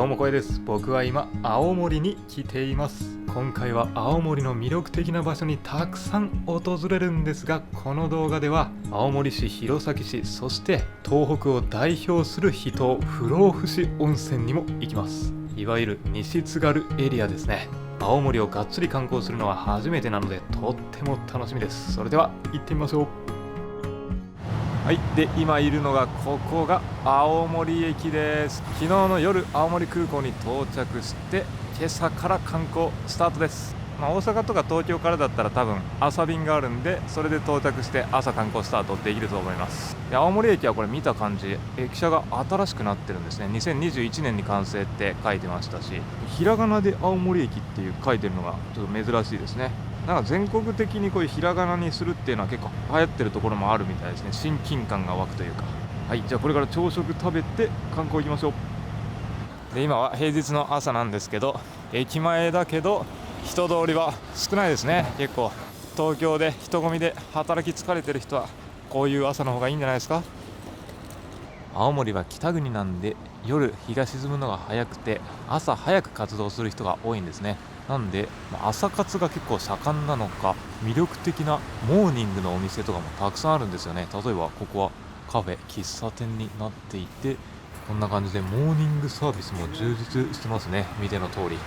どうもこえです。僕は今青森に来ています。今回は青森の魅力的な場所にたくさん訪れるんですが、この動画では青森市、弘前市、そして東北を代表する秘湯不老不死温泉にも行きます。いわゆる西津軽エリアですね。青森をがっつり観光するのは初めてなのでとっても楽しみです。それでは行ってみましょう。はい、で今いるのがここが青森駅です。昨日の夜青森空港に到着して今朝から観光スタートです。大阪とか東京からだったら多分朝便があるんで、それで到着して朝観光スタートできると思います。で青森駅はこれ見た感じ駅舎が新しくなってるんですね。2021年に完成って書いてましたし、ひらがなで青森駅っていう書いてるのがちょっと珍しいですね。なんか全国的にこういうひらがなにするっていうのは結構流行ってるところもあるみたいですね。親近感が湧くというか。はい、じゃあこれから朝食食べて観光行きましょう。で今は平日の朝なんですけど、駅前だけど人通りは少ないですね。結構東京で人混みで働き疲れてる人はこういう朝の方がいいんじゃないですか。青森は北国なんで夜日が沈むのが早くて朝早く活動する人が多いんですね。なんで朝活が結構盛んなのか、魅力的なモーニングのお店とかもたくさんあるんですよね。例えばここはカフェ喫茶店になっていて、こんな感じでモーニングサービスも充実してますね。見ての通り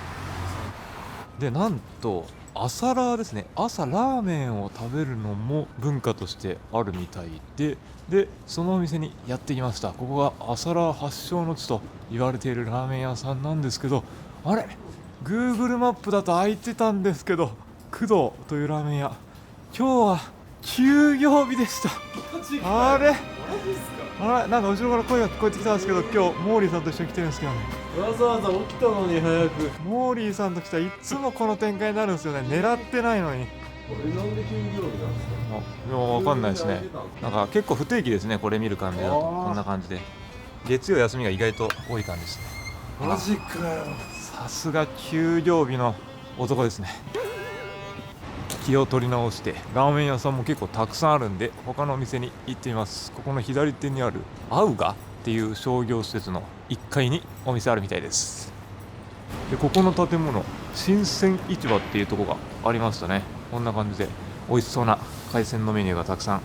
で、なんと朝ラーですね。朝ラーメンを食べるのも文化としてあるみたいでそのお店にやってきました。ここが朝ラー発祥の地と言われているラーメン屋さんなんですけど、あれGoogle マップだと空いてたんですけど、工藤というラーメン屋今日は休業日でした。あれなんか後ろから声が聞こえてきたんですけど、今日モーリーさんと一緒に来てるんですけどね。わざわざ起きたのに早く。モーリーさんと来たらいつもこの展開になるんですよね。狙ってないのに。これなんで休業日なんですか。いや分かんないですね。なんか結構不定期ですね。これ見る感じだとこんな感じで、月曜休みが意外と多い感じですね。マジかよ。さすが休業日の男ですね。気を取り直してラーメン屋さんも結構たくさんあるんで他のお店に行ってみます。ここの左手にあるアウガっていう商業施設の1階にお店あるみたいです。でここの建物新鮮市場っていうとこがありましたね。こんな感じで美味しそうな海鮮のメニューがたくさん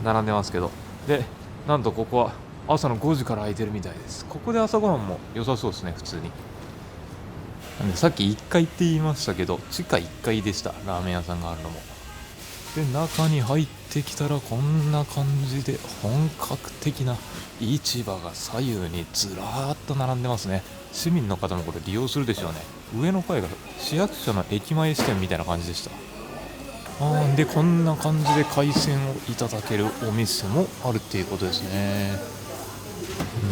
並んでますけど、でなんとここは朝の5時から開いてるみたいです。ここで朝ごはんも良さそうですね。普通になんでさっき1階って言いましたけど地下1階でした。ラーメン屋さんがあるのも。で中に入ってきたらこんな感じで本格的な市場が左右にずらーっと並んでますね。市民の方もこれ利用するでしょうね。上の階が市役所の駅前支店みたいな感じでした。でこんな感じで海鮮をいただけるお店もあるっていうことですね。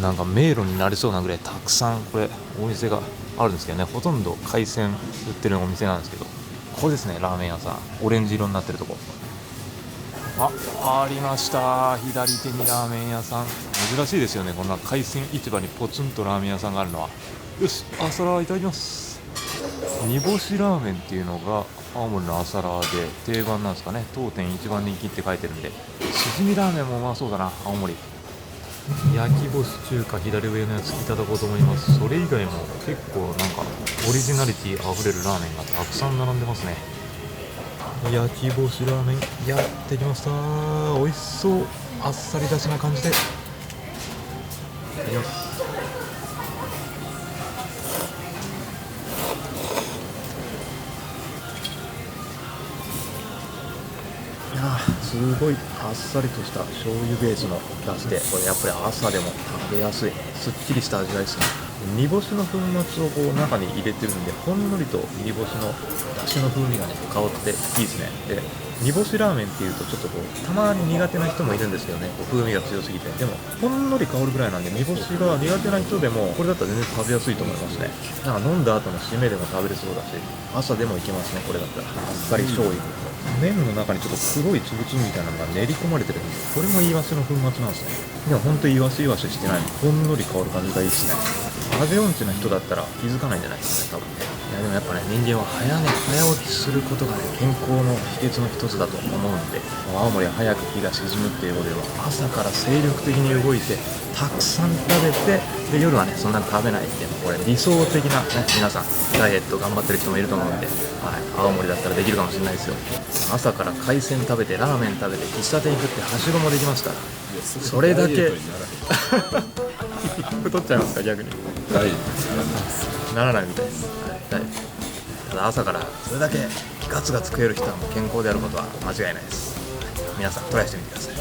なんか迷路になりそうなぐらいたくさんこれお店があるんですけどね。ほとんど海鮮売ってるお店なんですけど、これですね。ラーメン屋さんオレンジ色になってるとこありました。左手にラーメン屋さん。珍しいですよね。こんな海鮮市場にポツンとラーメン屋さんがあるのは。よし、朝ラーいただきます。煮干しラーメンっていうのが青森の朝ラーで定番なんですかね。当店一番人気って書いてるんで、しじみラーメンもうまそうだな。青森焼き干し中華左上のやついただこうと思います。それ以外も結構なんかオリジナリティあふれるラーメンがたくさん並んでますね。焼き干しラーメンやってきました。美味しそう。あっさりだしな感じで。よし。いやすごいあっさりとした醤油ベースの出汁で、これやっぱり朝でも食べやすいすっきりした味わいですね。煮干しの粉末をこう中に入れてるんで、ほんのりと煮干しの出汁の風味がね香っていいですね。で煮干しラーメンっていうとちょっとこうたまに苦手な人もいるんですけどね、こう風味が強すぎて。でもほんのり香るぐらいなんで、煮干しが苦手な人でもこれだったら全然食べやすいと思いますね。なんか飲んだ後の締めでも食べれそうだし、朝でもいけますね。これだったらあっさり醤油、麺の中にちょっと黒いつぶつぶみたいなのが練り込まれてるんで、これもイワシの粉末なんですね。でもほんとイワシしてない、ほんのり香る感じがいいですね。風音痴な人だったら気づかないんじゃないですかね、多分ね。いやでもやっぱね、人間は早起きすることがね、健康の秘訣の一つだと思うんで、青森は早く日が沈むっていうことでは、朝から精力的に動いてたくさん食べて、で夜はねそんなに食べないっていうの、これ理想的なね、皆さんダイエット頑張ってる人もいると思うんで、はい、青森だったらできるかもしれないですよ。朝から海鮮食べてラーメン食べて喫茶店行くってはしごもできますから。それだけ太っちゃいますか、逆に。ダイエットならないみたいです、はい、大丈夫。ただ朝からそれだけガツガツ食える人はもう健康であることは間違いないです。皆さんトライしてみてください。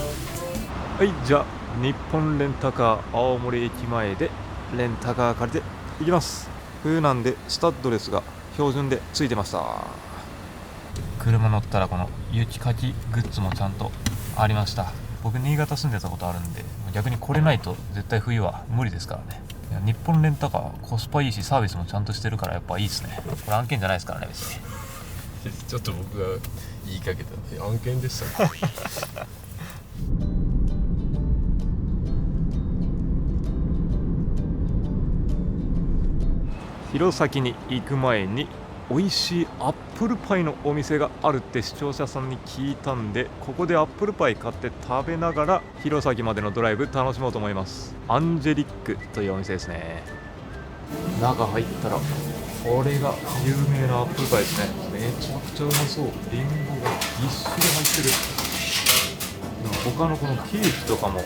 はい、じゃあ日本レンタカー青森駅前でレンタカー借りて行きます。冬なんでスタッドレスが標準でついてました。車乗ったらこの雪かきグッズもちゃんとありました。僕新潟住んでたことあるんで、逆にこれないと絶対冬は無理ですからね。いや日本レンタカーコスパいいしサービスもちゃんとしてるからやっぱいいですね。これ案件じゃないですからね、別に。ちょっと僕が言いかけた案件でしたね。弘前に行く前に美味しいアップルパイのお店があるって視聴者さんに聞いたんで、ここでアップルパイ買って食べながら弘前までのドライブ楽しもうと思います。アンジェリックというお店ですね。中入ったらこれが有名なアップルパイですね。めちゃくちゃうまそう。リンゴがぎっしり入ってる。他のこのケーキとかも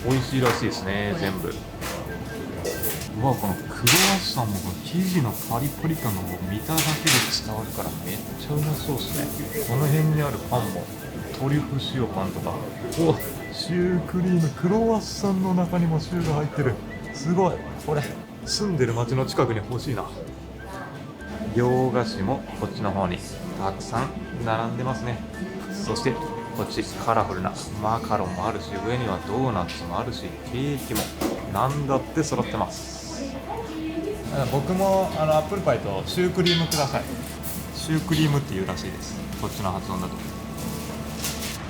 美味しいらしいですね、全部。うわ、このクロワッサンもこの生地のパリパリ感がもう見ただけで伝わるからめっちゃうまそうですね。この辺にあるパンもトリュフ塩パンとか、お、シュークリーム、クロワッサンの中にもシューが入ってる。すごい、これ住んでる町の近くに欲しいな。洋菓子もこっちの方にたくさん並んでますね。そしてこっちカラフルなマカロンもあるし、上にはドーナツもあるし、ケーキもなんだって揃ってます。僕もアップルパイとシュークリームください。シュークリームっていうらしいです、こっちの発音だと。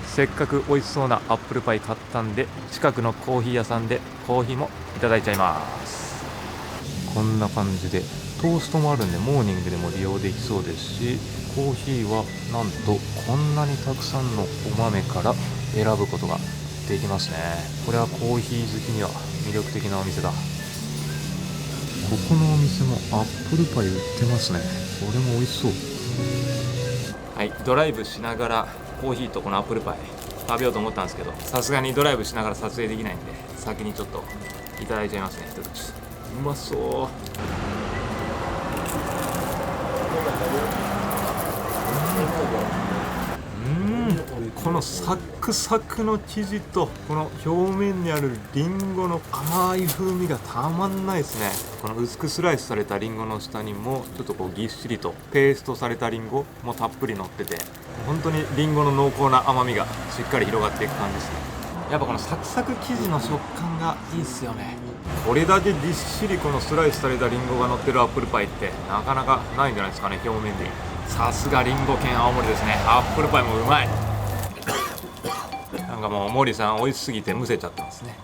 せっかく美味しそうなアップルパイ買ったんで、近くのコーヒー屋さんでコーヒーもいただいちゃいます。こんな感じでトーストもあるんでモーニングでも利用できそうですし、コーヒーはなんとこんなにたくさんのお豆から選ぶことができますね。これはコーヒー好きには魅力的なお店だ。ここのお店もアップルパイ売ってますね。これも美味しそう。はい、ドライブしながらコーヒーとこのアップルパイ食べようと思ったんですけど、さすがにドライブしながら撮影できないんで先にちょっといただいちゃいますね。一口。うまそう。このサックサクの生地とこの表面にあるリンゴの甘い風味がたまんないですね。この薄くスライスされたリンゴの下にもちょっとこうぎっしりとペーストされたリンゴもたっぷり乗ってて、本当にリンゴの濃厚な甘みがしっかり広がっていく感じですね。やっぱこのサクサク生地の食感がいいっすよね。これだけぎっしりこのスライスされたリンゴが乗ってるアップルパイってなかなかないんじゃないですかね、表面に。さすがリンゴ県青森ですね。アップルパイもうまい。なんかもう森さん美味しすぎてむせちゃってますね。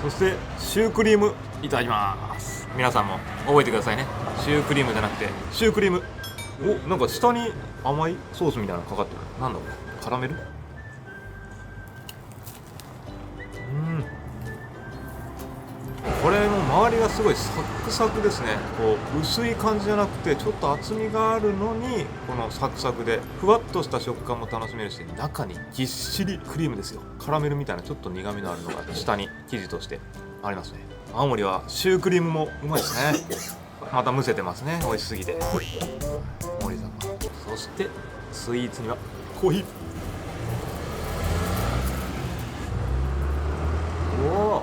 そしてシュークリームいただきます。皆さんも覚えてくださいね。シュークリームじゃなくてシュークリーム。お、なんか下に甘いソースみたいなのかかってる。なんだこれ、カラメル。これも周りがすごいサクサクですね。こう薄い感じじゃなくてちょっと厚みがあるのに、このサクサクでふわっとした食感も楽しめるし、中にぎっしりクリームですよ。カラメルみたいなちょっと苦みのあるのが下に生地としてありますね。青森はシュークリームもうまいですね。またむせてますね、美味しすぎて。森さん。そしてスイーツにはコーヒー。お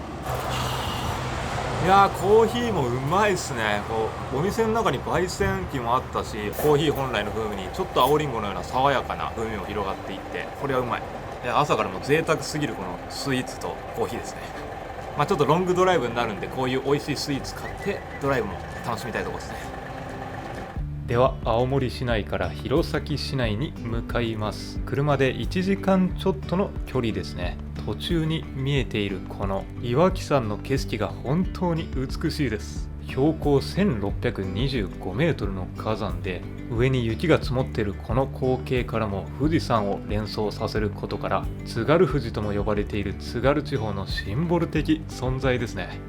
ー、いやー、コーヒーもうまいっすね。こうお店の中に焙煎機もあったし、コーヒー本来の風味にちょっと青りんごのような爽やかな風味も広がっていって、これはうまい。朝からもう贅沢すぎるこのスイーツとコーヒーですね。ちょっとロングドライブになるんで、こういう美味しいスイーツ買ってドライブも楽しみたいところですね。では青森市内から弘前市内に向かいます。車で1時間ちょっとの距離ですね。途中に見えているこの岩木山の景色が本当に美しいです。標高1625メートルの火山で上に雪が積もっているこの光景からも富士山を連想させることから津軽富士とも呼ばれている津軽地方のシンボル的存在ですね。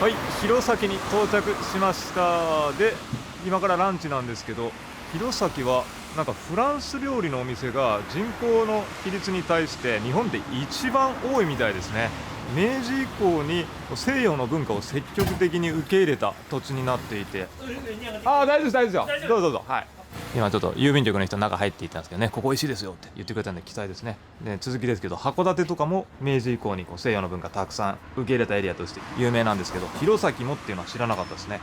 はい、弘前に到着しました。で、今からランチなんですけど、弘前はなんかフランス料理のお店が人口の比率に対して日本で一番多いみたいですね。明治以降に西洋の文化を積極的に受け入れた土地になっていて、大丈夫です、大丈夫ですよ、どうぞどうぞ。はい、今ちょっと郵便局の人中入っていったんですけどね、ここ美味しいですよって言ってくれたんで期待ですね。で、続きですけど、函館とかも明治以降に西洋の文化たくさん受け入れたエリアとして有名なんですけど、弘前もっていうのは知らなかったですね。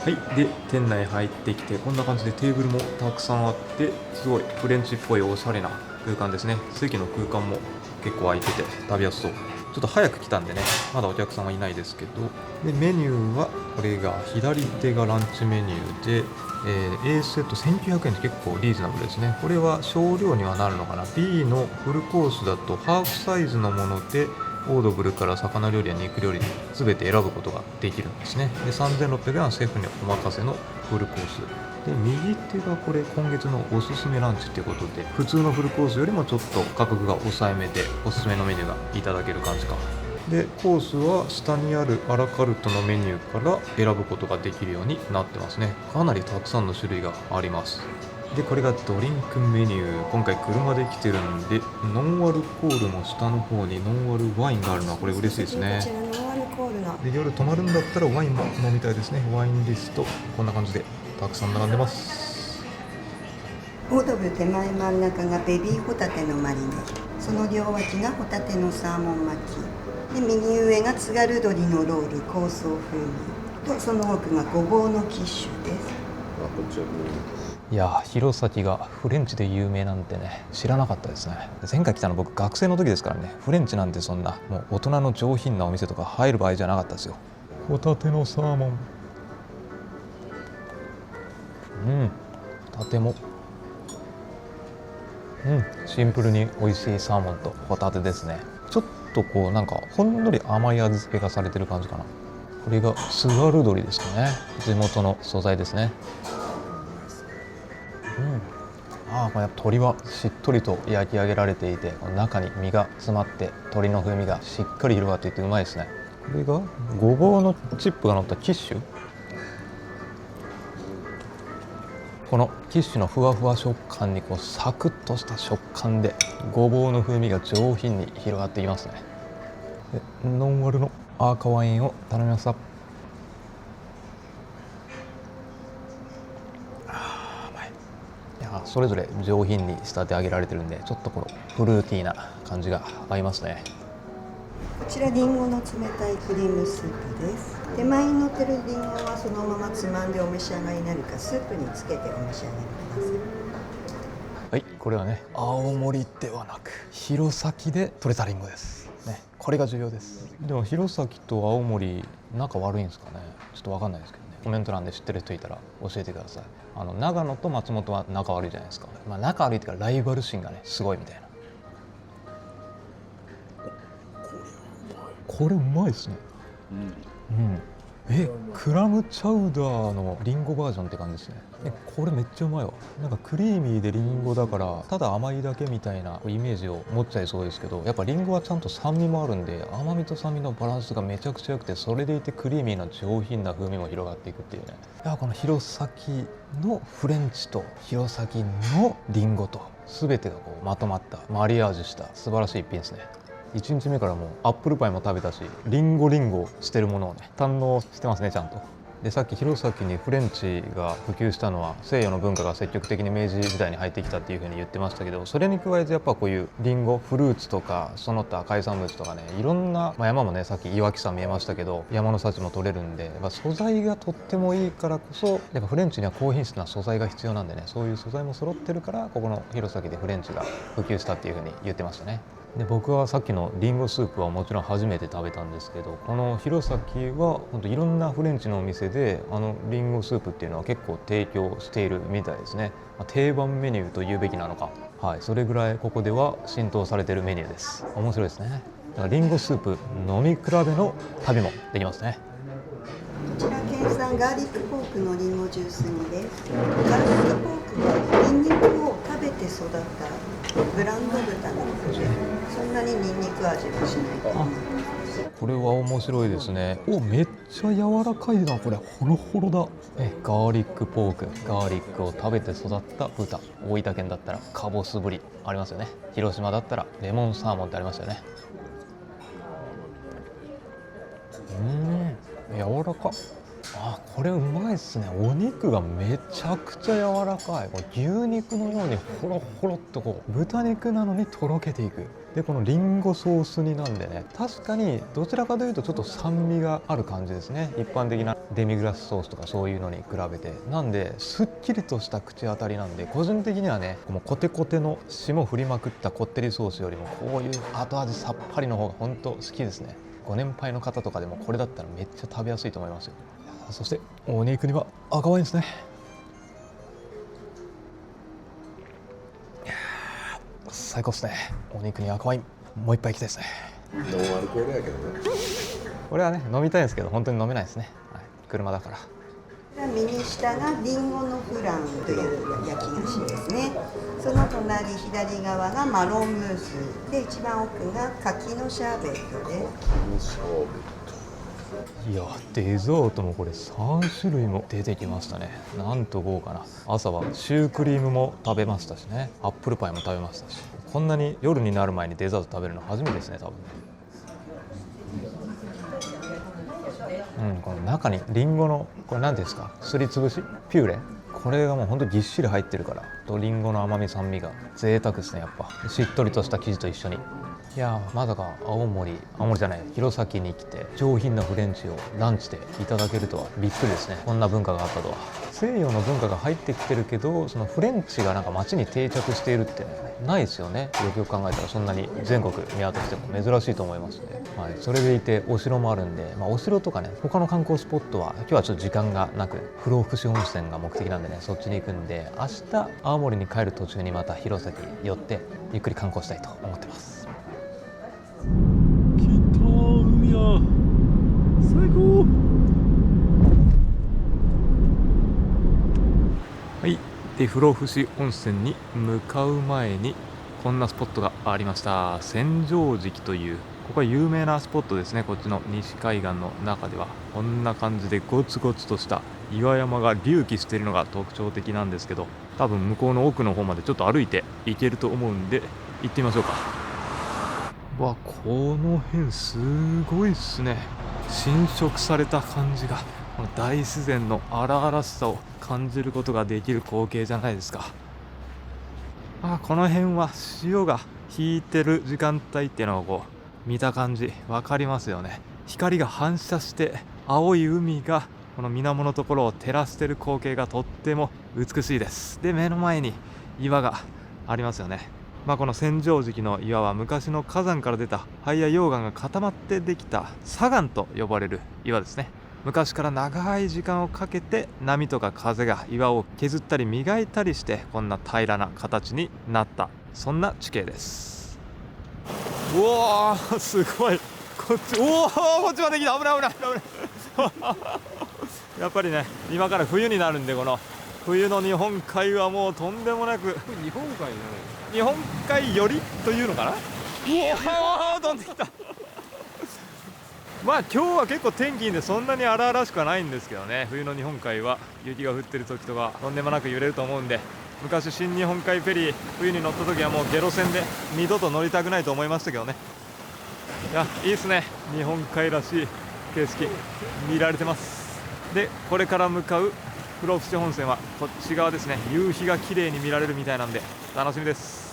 はい、で店内入ってきてこんな感じでテーブルもたくさんあって、すごいフレンチっぽいおしゃれな空間ですね。席の空間も結構空いてて食べやすそう。ちょっと早く来たんでね、まだお客さんはいないですけど、でメニューはこれが左手がランチメニューで、A セット1900円って結構リーズナブルですね。これは少量にはなるのかな。 B のフルコースだとハーフサイズのものでオードブルから魚料理や肉料理全て選ぶことができるんですね。で3600円はシェフにお任せのフルコースで、右手がこれ今月のおすすめランチっていうことで、普通のフルコースよりもちょっと価格が抑えめでおすすめのメニューがいただける感じか。でコースは下にあるアラカルトのメニューから選ぶことができるようになってますね。かなりたくさんの種類があります。でこれがドリンクメニュー。今回車で来てるんでノンアルコールも下の方にノンアルワインがあるのはこれ嬉しいですね。こちらノンアルコールので夜泊まるんだったらワインも飲みたいですね。ワインリストこんな感じでたくさん並んでます。オードブル手前真ん中がベビーホタテのマリネ、その両脇がホタテのサーモン巻きで、右上が津軽鶏のロール香草風味と、その奥がごぼうのキッシュです。いや弘前がフレンチで有名なんてね、知らなかったですね。前回来たの僕学生の時ですからね。フレンチなんてそんなもう大人の上品なお店とか入る場合じゃなかったですよ。ホタテのサーモン、ホタテもシンプルに美味しいサーモンとホタテですね。ちょっとこうなんかほんのり甘い味付けがされてる感じかな。これが津軽鶏ですかね。地元の素材ですね。これ鶏はしっとりと焼き上げられていて、中に身が詰まって鶏の風味がしっかり広がっていてうまいですね。これがごぼうのチップが乗ったキッシュ。このキッシュのふわふわ食感にこうサクッとした食感でごぼうの風味が上品に広がっていますね。でノンアルの赤ワインを頼みました。それぞれ上品に仕立て上げられてるんで、ちょっとこのフルーティーな感じが合いますね。こちらリンゴの冷たいクリームスープです。手前に乗ってるリンゴはそのままつまんでお召し上がりになるか、スープにつけてお召し上がりください。はい、これはね青森ではなく弘前で採れたリンゴですね。これが重要です。でも弘前と青森仲悪いんですかね。ちょっとわかんないですけどね。コメント欄で知ってる人いたら教えてください。長野と松本は仲悪いじゃないですか。仲悪いっていうかライバル心がねすごいみたいな。これうまいですね。クラムチャウダーのリンゴバージョンって感じですね。これめっちゃうまいわ。なんかクリーミーでリンゴだからただ甘いだけみたいなイメージを持っちゃいそうですけど、やっぱリンゴはちゃんと酸味もあるんで、甘みと酸味のバランスがめちゃくちゃ良くて、それでいてクリーミーな上品な風味も広がっていくっていうね。いやこの弘前のフレンチと弘前のリンゴと全てがこうまとまったマリアージュした素晴らしい一品ですね。1日目からもうアップルパイも食べたし、リンゴしてるものをね堪能してますねちゃんと。でさっき弘前にフレンチが普及したのは西洋の文化が積極的に明治時代に入ってきたっていうふうに言ってましたけど、それに加えてやっぱこういうリンゴフルーツとかその他海産物とかね、いろんな、山もねさっき岩木山見えましたけど山の幸も取れるんで、やっぱ素材がとってもいいからこそやっぱフレンチには高品質な素材が必要なんでね、そういう素材も揃ってるからここの弘前でフレンチが普及したっていうふうに言ってましたね。で僕はさっきのリンゴスープはもちろん初めて食べたんですけど、この弘前は本当いろんなフレンチのお店でリンゴスープっていうのは結構提供しているみたいですね。定番メニューと言うべきなのか、はい、それぐらいここでは浸透されているメニューです。面白いですね。だからリンゴスープ飲み比べの旅もできますね。こちら県産ガーリックポークのリンゴジュース煮です。ガーリックポークはニンニクを食べて育ったブランド豚なので、そんなにニンニク味はしないと思います。これは面白いですね。めっちゃ柔らかいな。これホロホロだ。ガーリックポーク、ガーリックを食べて育った豚。大分県だったらかぼすぶりありますよね。広島だったらレモンサーモンってありますよね。柔らか。これうまいっすね。お肉がめちゃくちゃ柔らかい。これ牛肉のようにホロホロっと豚肉なのにとろけていく。でこのリンゴソース煮なんでね、確かにどちらかというとちょっと酸味がある感じですね。一般的なデミグラスソースとかそういうのに比べて、なんですっきりとした口当たりなんで、個人的にはね、このコテコテの霜振りまくったこってりソースよりもこういう後味さっぱりの方が本当好きですね。ご年配の方とかでもこれだったらめっちゃ食べやすいと思いますよ。そしてお肉には赤ワインですね。最高ですね。お肉に赤ワインもう一杯いきたいですね。ノンアルコールやけどね。これはね飲みたいんですけど本当に飲めないですね、はい、車だから。右下がリンゴのフランという焼き菓子ですね。その隣左側がマロンムースで、一番奥が柿のシャーベットです。いやデザートもこれ3種類も出てきましたね。なんと豪華な。朝はシュークリームも食べましたしね、アップルパイも食べましたし、こんなに夜になる前にデザート食べるの初めてですね多分ね。この中にリンゴのこれ何ていうんですか、すりつぶしピューレ、これがもうほんとぎっしり入ってるからと、リンゴの甘み酸味が贅沢ですね。やっぱしっとりとした生地と一緒に。いやまさか青森じゃない弘前に来て上品なフレンチをランチでいただけるとはびっくりですね。こんな文化があったとは。西洋の文化が入ってきてるけど、そのフレンチがなんか街に定着しているってないですよね。よくよく考えたらそんなに全国見渡しても珍しいと思いますね。はい、それでいてお城もあるんで、お城とかね他の観光スポットは今日はちょっと時間がなく、不老福祉温泉が目的なんでね、そっちに行くんで、明日青森に帰る途中にまた弘前寄ってゆっくり観光したいと思ってます。海や最高。はい、で不老不死温泉に向かう前にこんなスポットがありました。千畳敷という、ここは有名なスポットですね。こっちの西海岸の中ではこんな感じでゴツゴツとした岩山が隆起しているのが特徴的なんですけど、多分向こうの奥の方までちょっと歩いて行けると思うんで行ってみましょうか。わ、この辺すごいっすね。侵食された感じが、この大自然の荒々しさを感じることができる光景じゃないですか。この辺は潮が引いてる時間帯っていうのをこう見た感じ分かりますよね。光が反射して青い海がこの水面のところを照らしてる光景がとっても美しいです。で目の前に岩がありますよね。この千畳敷の岩は昔の火山から出た灰や溶岩が固まってできた砂岩と呼ばれる岩ですね。昔から長い時間をかけて波とか風が岩を削ったり磨いたりしてこんな平らな形になった、そんな地形です。うわーすごい。こっちこっちまで来た。危ない危ない危ないやっぱりね今から冬になるんで、この冬の日本海はもうとんでもなく、日本海なの。日本海寄りというのかな。飛んできた今日は結構天気いいんでそんなに荒々しくはないんですけどね。冬の日本海は雪が降ってる時とかとんでもなく揺れると思うんで、昔新日本海フェリー冬に乗った時はもうゲロ船で二度と乗りたくないと思いましたけどね。いやいいですね。日本海らしい景色見られてます。でこれから向かう不老不死温泉はこっち側ですね。夕日が綺麗に見られるみたいなんで楽しみです。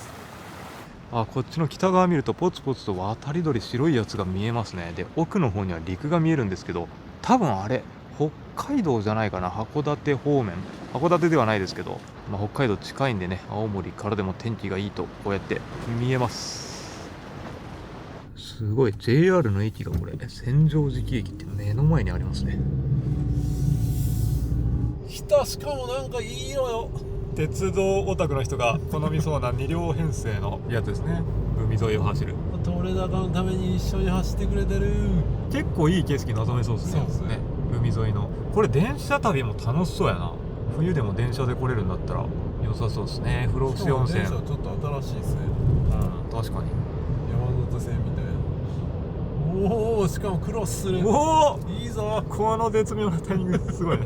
こっちの北側見るとポツポツと渡り鳥白いやつが見えますね。で奥の方には陸が見えるんですけど、多分あれ北海道じゃないかな。函館方面、函館ではないですけど、北海道近いんでね、青森からでも天気がいいとこうやって見えます。すごい JR の駅がこれ千畳敷駅って目の前にありますね。来た。しかもなんかいいのよ。鉄道オタクの人が好みそうな2両編成のやつですね。海沿いを走る。取れ高のために一緒に走ってくれてる。結構いい景色望めそうですね。そうですね。海沿いのこれ電車旅も楽しそうやな。冬でも電車で来れるんだったら良さそうですね。不老不死温泉。電車ちょっと新しいですね。うん、確かに。山手線みたいな。おお、しかもクロスする。おお、いいぞ。この絶妙なタイミングすごいね。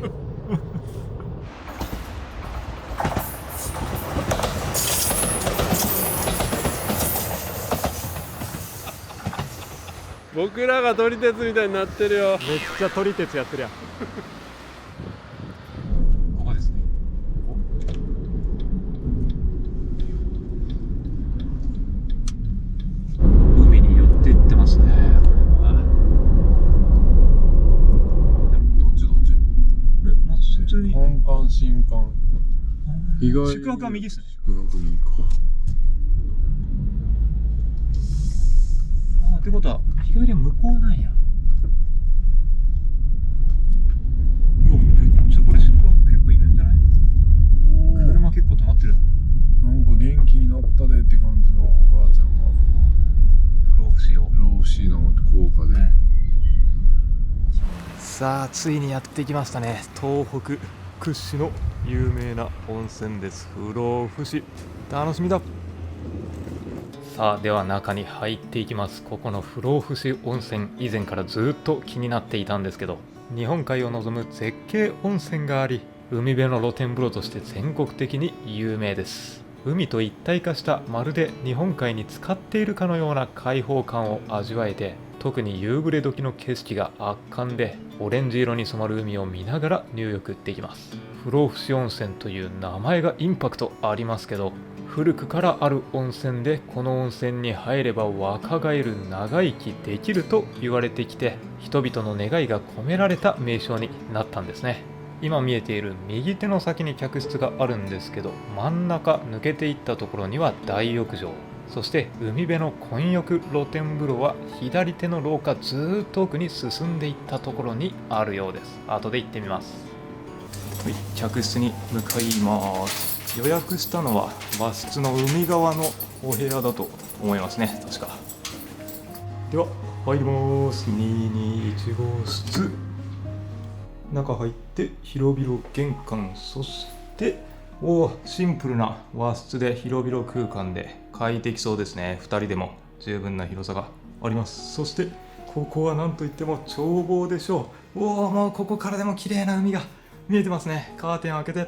僕らが撮り鉄みたいになってるよ。めっちゃ撮り鉄やってるやん。ここですね。海に寄っていってますね。どっちどっち？まあ普通に本館新館。意外に宿泊は右っすね。宿泊右か。ってことは日帰りは向こうなんや。うわ、めっちゃこれ宿泊結構いるんじゃない？車結構止まってるな。なんか元気になったでって感じのおばあちゃんが不老不死を。不老不死の効果で、さあついにやってきましたね。東北屈指の有名な温泉です。不老不死、楽しみだ。さあでは中に入っていきます。ここの不老不死温泉、以前からずっと気になっていたんですけど、日本海を望む絶景温泉があり、海辺の露天風呂として全国的に有名です。海と一体化した、まるで日本海に浸かっているかのような開放感を味わえて、特に夕暮れ時の景色が圧巻で、オレンジ色に染まる海を見ながら入浴できます。不老不死温泉という名前がインパクトありますけど、古くからある温泉で、この温泉に入れば若返る、長生きできると言われてきて、人々の願いが込められた名称になったんですね。今見えている右手の先に客室があるんですけど、真ん中抜けていったところには大浴場、そして海辺の混浴露天風呂は左手の廊下ずーっと奥に進んでいったところにあるようです。後で行ってみます。はい、客室に向かいます。予約したのは和室の海側のお部屋だと思いますね、確か。では入ります。221号室。中入って広々玄関、そしてシンプルな和室で広々空間で快適そうですね。2人でも十分な広さがあります。そしてここは何といっても眺望でしょう。もうここからでも綺麗な海が見えてますね。カーテン開けて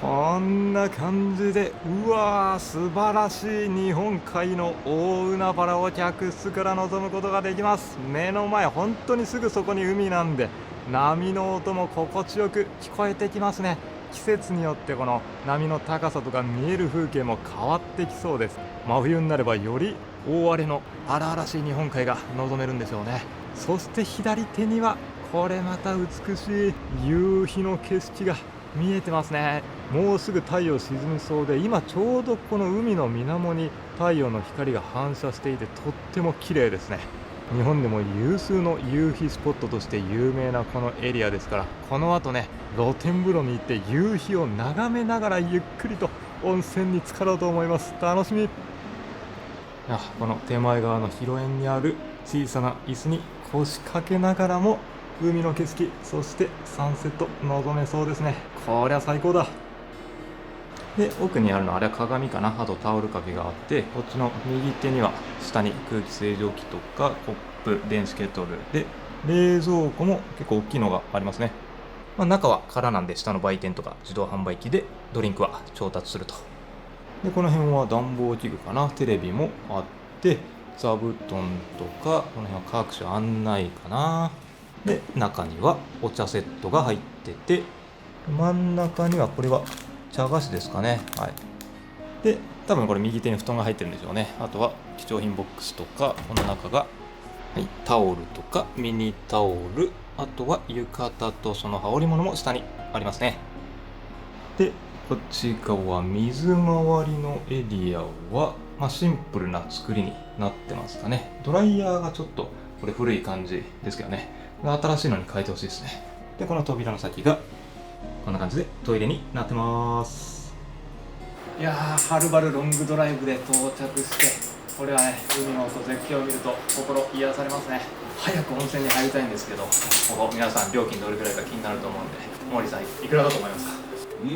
こんな感じで、うわー、素晴らしい日本海の大海原を客室から望むことができます。目の前、本当にすぐそこに海なんで、波の音も心地よく聞こえてきますね。季節によってこの波の高さとか見える風景も変わってきそうです。真冬になればより大荒れの荒々しい日本海が望めるんでしょうね。そして左手にはこれまた美しい夕日の景色が見えてますね。もうすぐ太陽沈みそうで、今ちょうどこの海の水面に太陽の光が反射していて、とっても綺麗ですね。日本でも有数の夕日スポットとして有名なこのエリアですから、この後ね、露天風呂に行って夕日を眺めながらゆっくりと温泉に浸かろうと思います。楽しみ。この手前側の広縁にある小さな椅子に腰掛けながらも海の景色、そしてサンセット望めそうですね。こりゃ最高だ。で、奥にあるのはあれは鏡かな。あとタオル掛けがあって、こっちの右手には下に空気清浄機とかコップ、電子ケトルで、冷蔵庫も結構大きいのがありますね。中は空なんで、下の売店とか自動販売機でドリンクは調達すると。で、この辺は暖房器具かな。テレビもあって、座布団とか、この辺は各種案内かな。で、中にはお茶セットが入ってて、真ん中にはこれは茶菓子ですかね。はい。で、多分これ右手に布団が入ってるんでしょうね。あとは貴重品ボックスとか、この中が、タオルとかミニタオル、あとは浴衣とその羽織物も下にありますね。で、こっち側水回りのエリアは、シンプルな作りになってますかね。ドライヤーがちょっとこれ古い感じですけどね、新しいのに変えてほしいですね。でこの扉の先がこんな感じでトイレになってます。いやー、はるばるロングドライブで到着して、これはね、海の音、絶景を見ると心癒されますね。早く温泉に入りたいんですけど、ここ皆さん料金どれくらいか気になると思うんで、森さんいくらだと思いますか？ま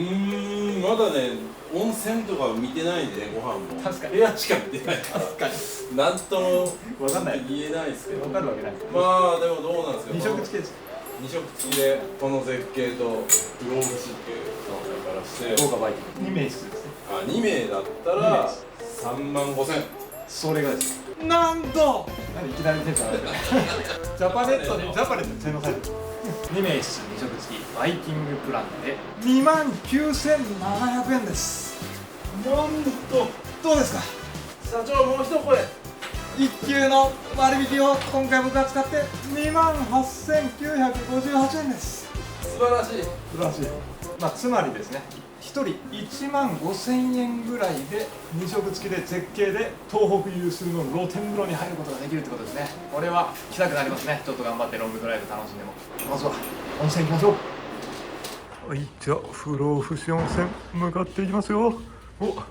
だね、温泉とか見てないんでね、ご飯も。確かに。部屋しか見てない。確かに。なんともわかんない。言えないですけど。わかるわけないです。まあでもどうなんですか。二食付きです。二食付きでこの絶景と不老不死っていうのからして豪華バイキング2名室ですね。2名だったら3万5千。それがです。なんと何いきなりテンション上がってジャパネットにジャパネットに性能されてる2名室2食付きバイキングプランで29,700円です。なんとどうですか社長、もう一声。一級の割引を今回僕が使って28,958円です。素晴らしい。素晴らしい。つまりですね、1人15,000円ぐらいで2食付きで絶景で東北有数の露天風呂に入ることができるってことですね。これは来たくなりますね。ちょっと頑張ってロングドライブ楽しんでも。まずは温泉行きましょう。はい、じゃあ不老不死温泉向かっていきますよ。こ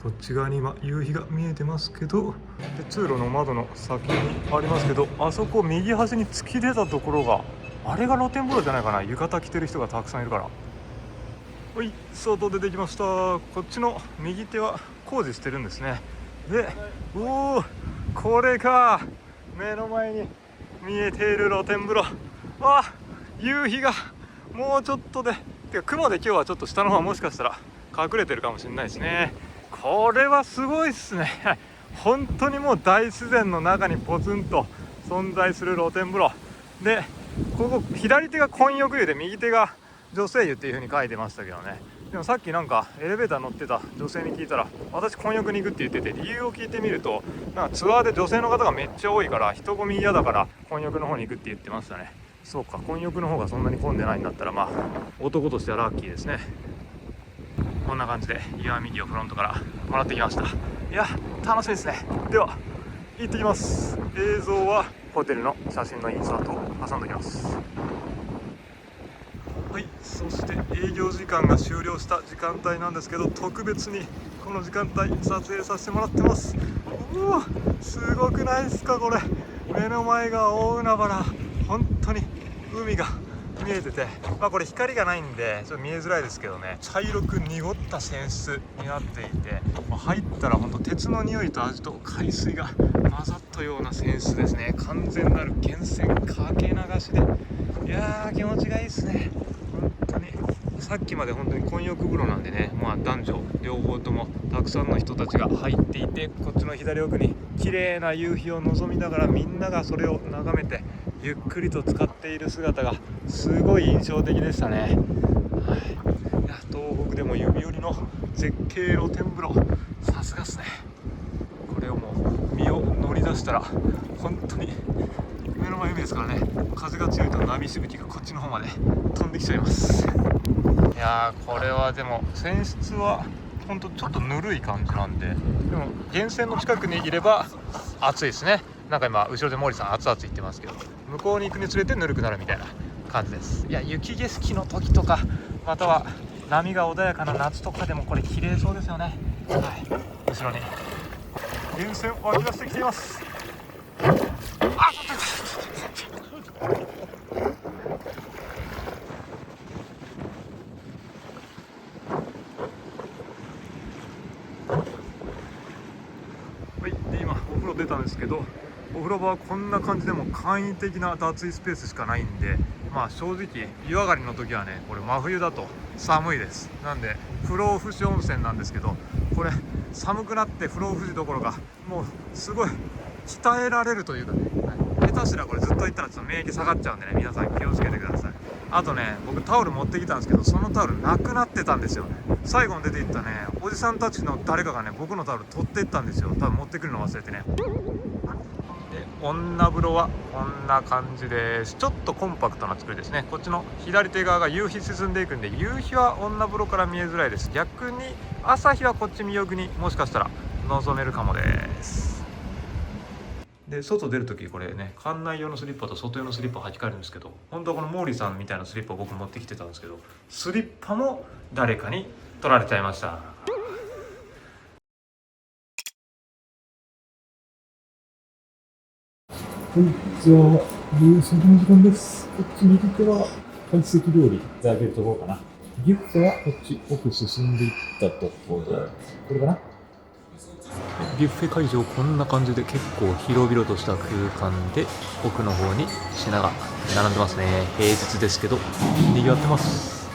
っち側に今夕日が見えてますけど、で通路の窓の先にありますけど、あそこ右端に突き出たところがあれが露天風呂じゃないかな。浴衣着てる人がたくさんいるから。はい、外出てきました。こっちの右手は工事してるんですね。で、おお、これか。目の前に見えている露天風呂。夕日がもうちょっとで、てか雲で今日はちょっと下の方もしかしたら隠れてるかもしれないですね。これはすごいっすね。本当にもう大自然の中にポツンと存在する露天風呂で、ここ左手が混浴湯で右手が女性湯っていう風に書いてましたけどね。でもさっきなんかエレベーター乗ってた女性に聞いたら、私混浴に行くって言ってて、理由を聞いてみると、なんかツアーで女性の方がめっちゃ多いから人混み嫌だから混浴の方に行くって言ってましたね。そうか、混浴の方がそんなに混んでないんだったら、男としてはラッキーですね。こんな感じで石見をフロントからもらってきました。いや、楽しみですね。では行ってきます。映像はホテルの写真のインサートを挟んでおきます。はい、そして営業時間が終了した時間帯なんですけど、特別にこの時間帯撮影させてもらってます。すごくないですかこれ。目の前が大海原、本当に海が見えてて、これ光がないんでちょっと見えづらいですけどね、茶色く濁った泉質になっていて、入ったら本当鉄の匂いと味と海水が混ざったような泉質ですね。完全なる源泉かけ流しで、いやー気持ちがいいですね。本当にさっきまで本当に混浴風呂なんでね、男女両方ともたくさんの人たちが入っていて、こっちの左奥に綺麗な夕日を望みながらみんながそれを眺めてゆっくりと使っている姿がすごい印象的でしたね。はい、いや東北でも指折りの絶景露天風呂、さすがっすね。これをもう身を乗り出したら本当に目の前海ですからね、風が強いと波しぶきがこっちの方まで飛んできちゃいます。いやー、これはでも泉質は本当ちょっとぬるい感じなんで、でも源泉の近くにいれば暑いですね。なんか今後ろで森さん熱々言ってますけど、向こうに行くにつれてぬるくなるみたいな感じです。いや、雪景色の時とか、または波が穏やかな夏とかでもこれ綺麗そうですよね。はい、後ろに源泉湧き出してきています。はい、で今お風呂出たんですけど、お風呂場はこんな感じでも簡易的な脱衣スペースしかないんで、正直湯上がりの時はね、これ真冬だと寒いです。なんで不老不死温泉なんですけど、これ寒くなって不老不死どころかもうすごい鍛えられるというかね、下手したらこれずっと行ったらちょっと免疫下がっちゃうんでね、皆さん気をつけてください。あとね、僕タオル持ってきたんですけど、そのタオルなくなってたんですよね。最後に出ていったねおじさんたちの誰かがね、僕のタオル取っていったんですよ。多分持ってくるの忘れてね。で女風呂はこんな感じです。ちょっとコンパクトな作りですね。こっちの左手側が夕日進んでいくんで、夕日は女風呂から見えづらいです。逆に朝日はこっち見よくにもしかしたら望めるかもです。で外出る時これね、館内用のスリッパと外用のスリッパ履き替えるんですけど、本当はこの毛利さんみたいなスリッパを僕持ってきてたんですけど、スリッパも誰かに取られちゃいました。はい、じゃあ、夕食の時間です。こっち右手は懐石料理いただけるところかな。ビュッフェはこっち奥進んでいったところ。これかな。ビュッフェ会場こんな感じで結構広々とした空間で、奥の方に品が並んでますね。平日ですけど賑わってます。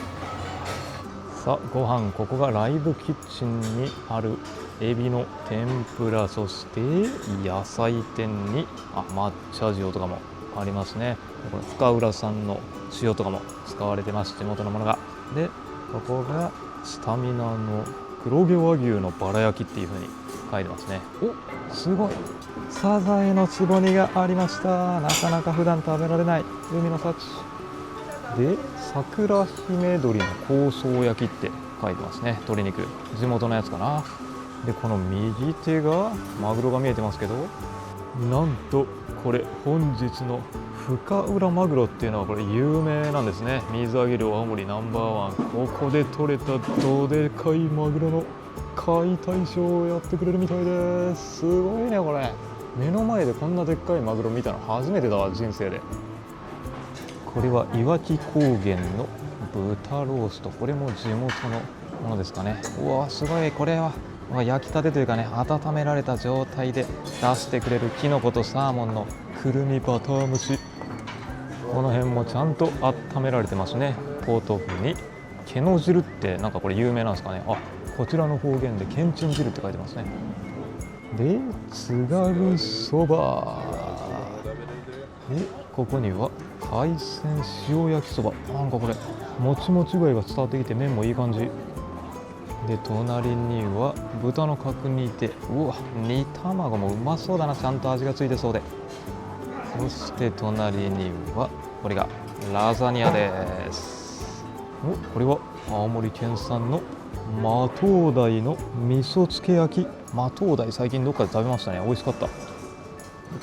さあご飯、ここがライブキッチンにあるエビの天ぷら、そして野菜店に抹茶塩とかもありますね。これ深浦産の塩とかも使われてます、地元のものが。でここがスタミナの黒毛和牛のバラ焼きっていう風に書いてますね。お、すごい、サザエのつぼ煮がありました。なかなか普段食べられない海の幸で、桜姫鶏の香草焼きって書いてますね。鶏肉、地元のやつかな。でこの右手がマグロが見えてますけど、なんとこれ本日の深浦マグロっていうのはこれ有名なんですね。水揚げ量青森ナンバーワン。ここで取れたどでかいマグロの解体ショーをやってくれるみたいです。すごいねこれ。目の前でこんなでっかいマグロ見たの初めてだわ、人生で。これはいわき高原の豚ロースト。これも地元のものですかね。うわすごい、これは焼きたてというかね、温められた状態で出してくれるキノコとサーモンのくるみバター蒸し。この辺もちゃんと温められてますね。ポートフにけの汁ってなんかこれ有名なんですかね。こちらの方言でけんちん汁って書いてますね。で津軽そばで、ここには海鮮塩焼きそば。なんかこれもちもち具合が伝わってきて麺もいい感じで、隣には豚の角煮で、うわ煮卵もうまそうだな、ちゃんと味がついてそうで。そして隣にはこれがラザニアです。これは青森県産のマトウダイの味噌漬け焼き。マトウダイ最近どっかで食べましたね、美味しかった。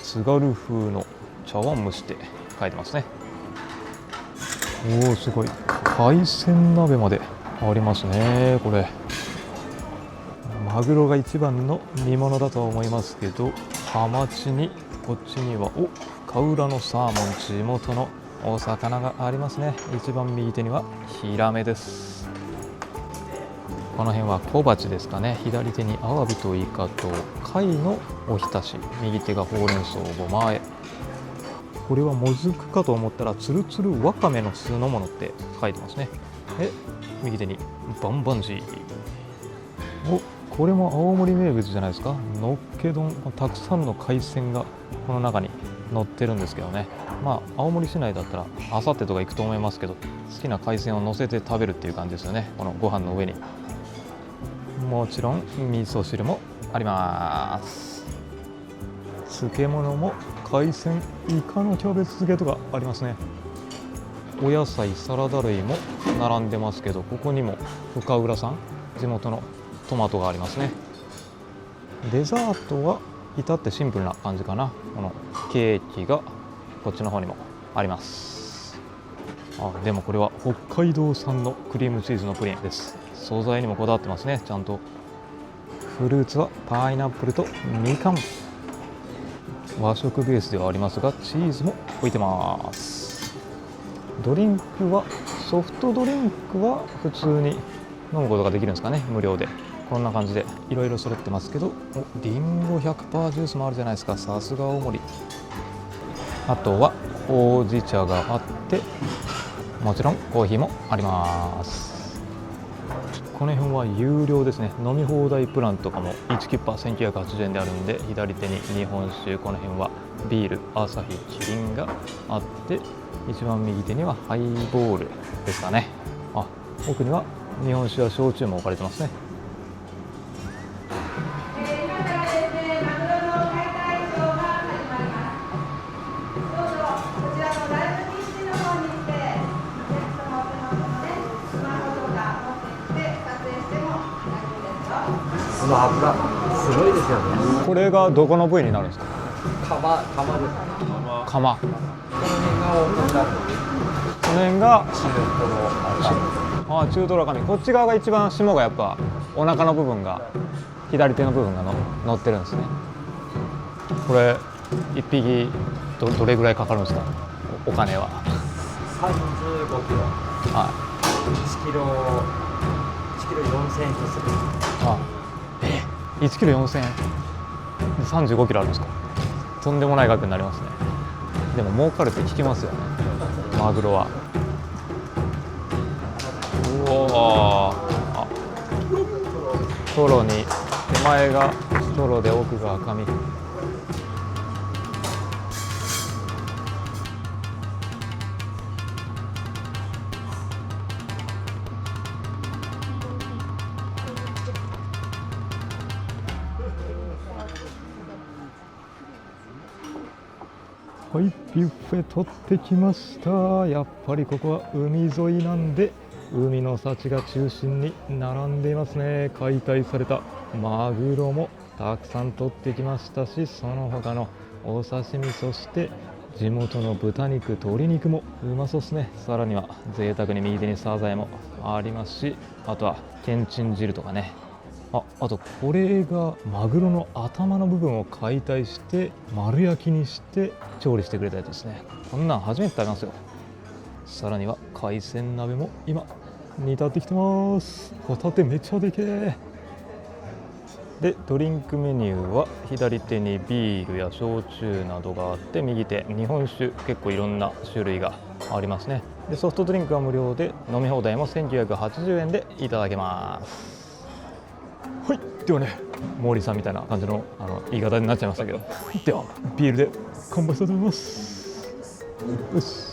津軽風の茶碗蒸しって書いてますね。おおすごい、海鮮鍋までありますね。これマグロが一番の煮物だとは思いますけど、ハマチにこっちには深浦のサーモン、地元のお魚がありますね。一番右手にはヒラメです。この辺は小鉢ですかね。左手にアワビとイカと貝のおひたし、右手がほうれん草ごま和え。これはもずくかと思ったらつるつるわかめの酢の物って書いてますね。右手にバンバンジー。これも青森名物じゃないですか。のっけ丼、たくさんの海鮮がこの中に乗ってるんですけどね。青森市内だったらあさってとか行くと思いますけど、好きな海鮮を乗せて食べるっていう感じですよね。このご飯の上にもちろん味噌汁もあります。漬物も海鮮、イカのキャベツ漬けとかありますね。お野菜、サラダ類も並んでますけど、ここにも深浦産地元のトマトがありますね。デザートは至ってシンプルな感じかな。このケーキがこっちの方にもあります。でもこれは北海道産のクリームチーズのプリンです。素材にもこだわってますね、ちゃんと。フルーツはパイナップルとみかん。和食ベースではありますがチーズも置いてます。ドリンクはソフトドリンクは普通に飲むことができるんですかね、無料で。こんな感じでいろいろ揃ってますけど、リンゴ 100% ジュースもあるじゃないですか。さすが青森。あとはほうじ茶があって、もちろんコーヒーもあります。この辺は有料ですね。飲み放題プランとかも1キュッパ1980円であるんで、左手に日本酒、この辺はビール、アサヒ、キリンがあって、一番右手にはハイボールですかね。奥には日本酒や焼酎も置かれてますね。この油すごいですよね。これがどこの部位になるんですか？釜ですね。釜。この辺が大きなるこの辺が中トロ赤身。中トロ赤身。こっち側が一番霜がやっぱお腹の部分が左手の部分が乗ってるんですね。これ1匹 どれぐらいかかるんですか？お金は。35キロ。は1キロ4000円とする。1キロ4000円で35キロあるんですか？とんでもない額になりますね。でも儲かるって聞きますよね、マグロは。うおー、トロに手前がトロで奥が赤身。はい、ビュッフェ取ってきました。やっぱりここは海沿いなんで海の幸が中心に並んでいますね。解体されたマグロもたくさん取ってきましたし、その他のお刺身、そして地元の豚肉、鶏肉もうまそうですね。さらには贅沢に右手にサザエもありますし、あとはけんちん汁とかね。あとこれがマグロの頭の部分を解体して丸焼きにして調理してくれたやつですね。こんなん初めて食べますよ。さらには海鮮鍋も今煮立ってきてます。ホタテめちゃでけえ。でドリンクメニューは左手にビールや焼酎などがあって、右手日本酒、結構いろんな種類がありますね。でソフトドリンクは無料で飲み放題も1980円でいただけます。はい、ではね、モーリーさんみたいな感じの言い方になっちゃいましたけど、ではビールで乾杯したいと思います。よし。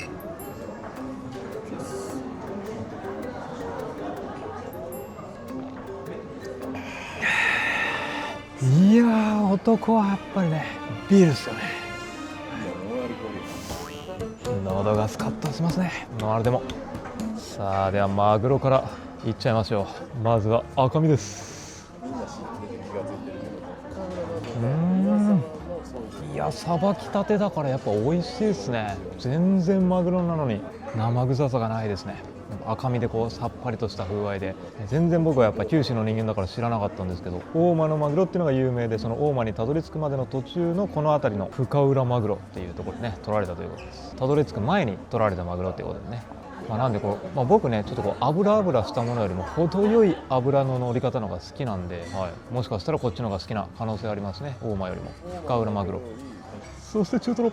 いやー、男はやっぱりねビールですよね。喉がスカッとしますね、ノンアルでも。さあ、ではマグロからいっちゃいましょう。まずは赤身です。いや、さばきたてだからやっぱ美味しいですね。全然マグロなのに生臭さがないですね。赤身でこうさっぱりとした風合いで、全然僕はやっぱ九州の人間だから知らなかったんですけど、大間のマグロっていうのが有名で、その大間にたどり着くまでの途中のこの辺りの深浦マグロっていうところでね取られたということです。たどり着く前に取られたマグロっていうことでね。なんで僕ねちょっと油したものよりも程よい油の乗り方の方が好きなんで、もしかしたらこっちの方が好きな可能性ありますね。大間よりも深浦マグロ。そして中トロ。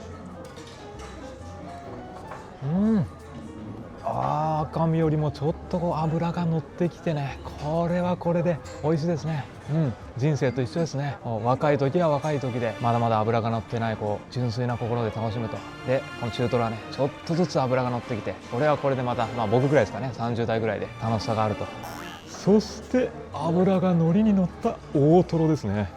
赤身よりもちょっと脂が乗ってきてね、これはこれで美味しいですね。人生と一緒ですね。若い時は若い時でまだまだ脂が乗ってない純粋な心で楽しむと。でこの中トロはねちょっとずつ脂が乗ってきて、これはこれでまた僕ぐらいですかね、30代ぐらいで楽しさがあると。そして脂が乗りに乗った大トロですね。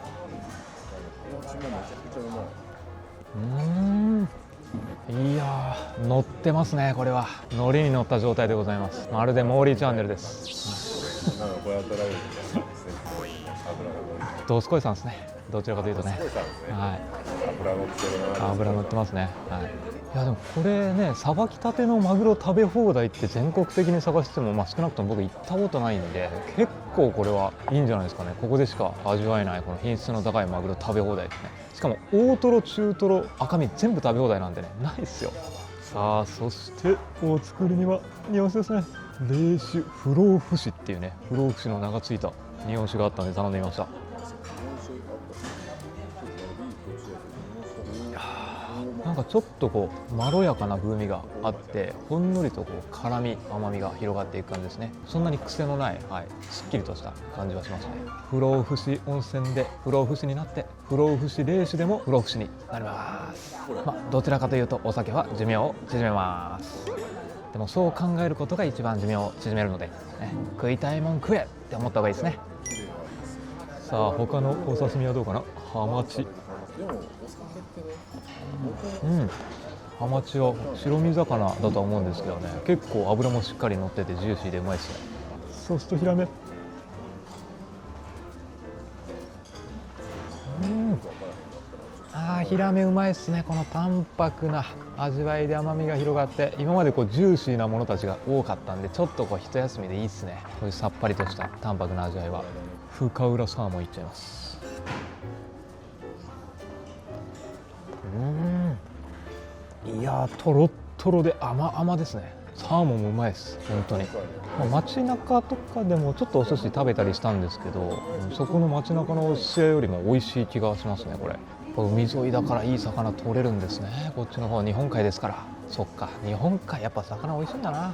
いやー、乗ってますね。これは乗りに乗った状態でございます。まるでモーリーチャンネルです。どすこいさんですね。どちらかというとね。油乗ってますね。いやでもこれね、さばきたてのマグロ食べ放題って全国的に探しても、少なくとも僕行ったことないんで、結構これはいいんじゃないですかね。ここでしか味わえないこの品質の高いマグロ食べ放題ですね。しかも大トロ、中トロ、赤身全部食べ放題なんでね、ないっすよ。さあ、そしてお作りには日本酒ですね。冷酒不老不死っていうね、不老不死の名がついた日本酒があったんで頼んでみました。なんかちょっとまろやかな風味があって、ほんのりと辛み、甘みが広がっていく感じですね。そんなに癖のない、すっきりとした感じがしますね。不老不死温泉で不老不死になって、不老不死冷酒でも不老不死になります。どちらかというとお酒は寿命を縮めます。でもそう考えることが一番寿命を縮めるので、食いたいもん食えって思った方がいいですね。さあ、他のお刺身はどうかな。ハマチ。ハマチは白身魚だとは思うんですけどね、結構脂もしっかり乗っててジューシーでうまいですね。そうするとヒラメ。ヒラメうまいっすね。この淡白な味わいで甘みが広がって、今までこうジューシーなものたちが多かったんで、ちょっとこう一休みでいいっすね。こういうさっぱりとした淡白な味わいは。深浦サーモンいっちゃいます。いやー、とろっとろで甘々ですね。サーモンもうまいです本当に。街中とかでもちょっとお寿司食べたりしたんですけど、そこの街中のお寿司屋よりも美味しい気がしますね。これ海沿いだからいい魚取れるんですね。こっちの方日本海ですから。そっか、日本海やっぱ魚美味しいんだな。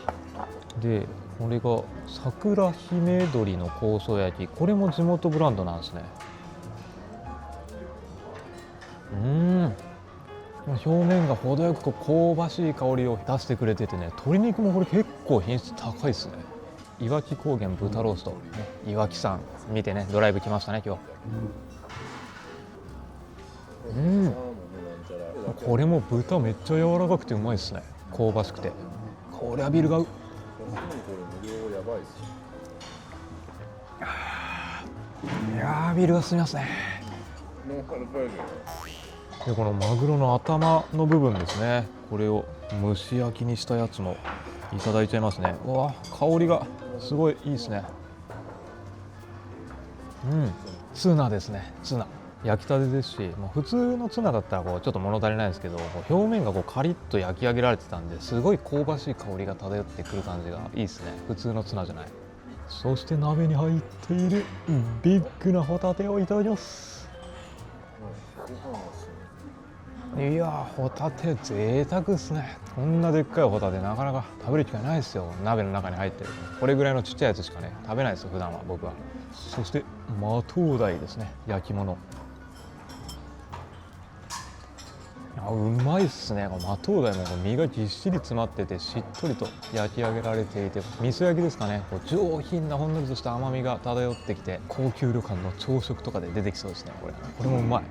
でこれが桜姫鶏の香草焼き、これも地元ブランドなんですね。表面が程よく香ばしい香りを出してくれててね、鶏肉もこれ結構品質高いですね。いわき高原豚ロースト、いわきさん見てね、ドライブ来ましたね今日。これも豚めっちゃ柔らかくてうまいですね。香ばしくて、これはビールが合う。いやー、ビールが進みますね。でこのマグロの頭の部分ですね、これを蒸し焼きにしたやつもいただいちゃいますね。うわ、香りがすごいいいですね。ツナですね。ツナ焼きたてですし、普通のツナだったらこうちょっと物足りないんですけど、表面がこうカリッと焼き上げられてたんで、すごい香ばしい香りが漂ってくる感じがいいですね。普通のツナじゃない。そして鍋に入っているビッグなホタテをいただきます。いやー、ホタテ贅沢ですね。こんなでっかいホタテなかなか食べる機会ないですよ。鍋の中に入ってるこれぐらいのちっちゃいやつしかね食べないですよ普段は僕は。そしてマトウダイですね、焼き物。うまいっすね。マトウダイも身がぎっしり詰まってて、しっとりと焼き上げられていて、味噌焼きですかね、上品なほんのりとした甘みが漂ってきて、高級旅館の朝食とかで出てきそうですね。これもうまい。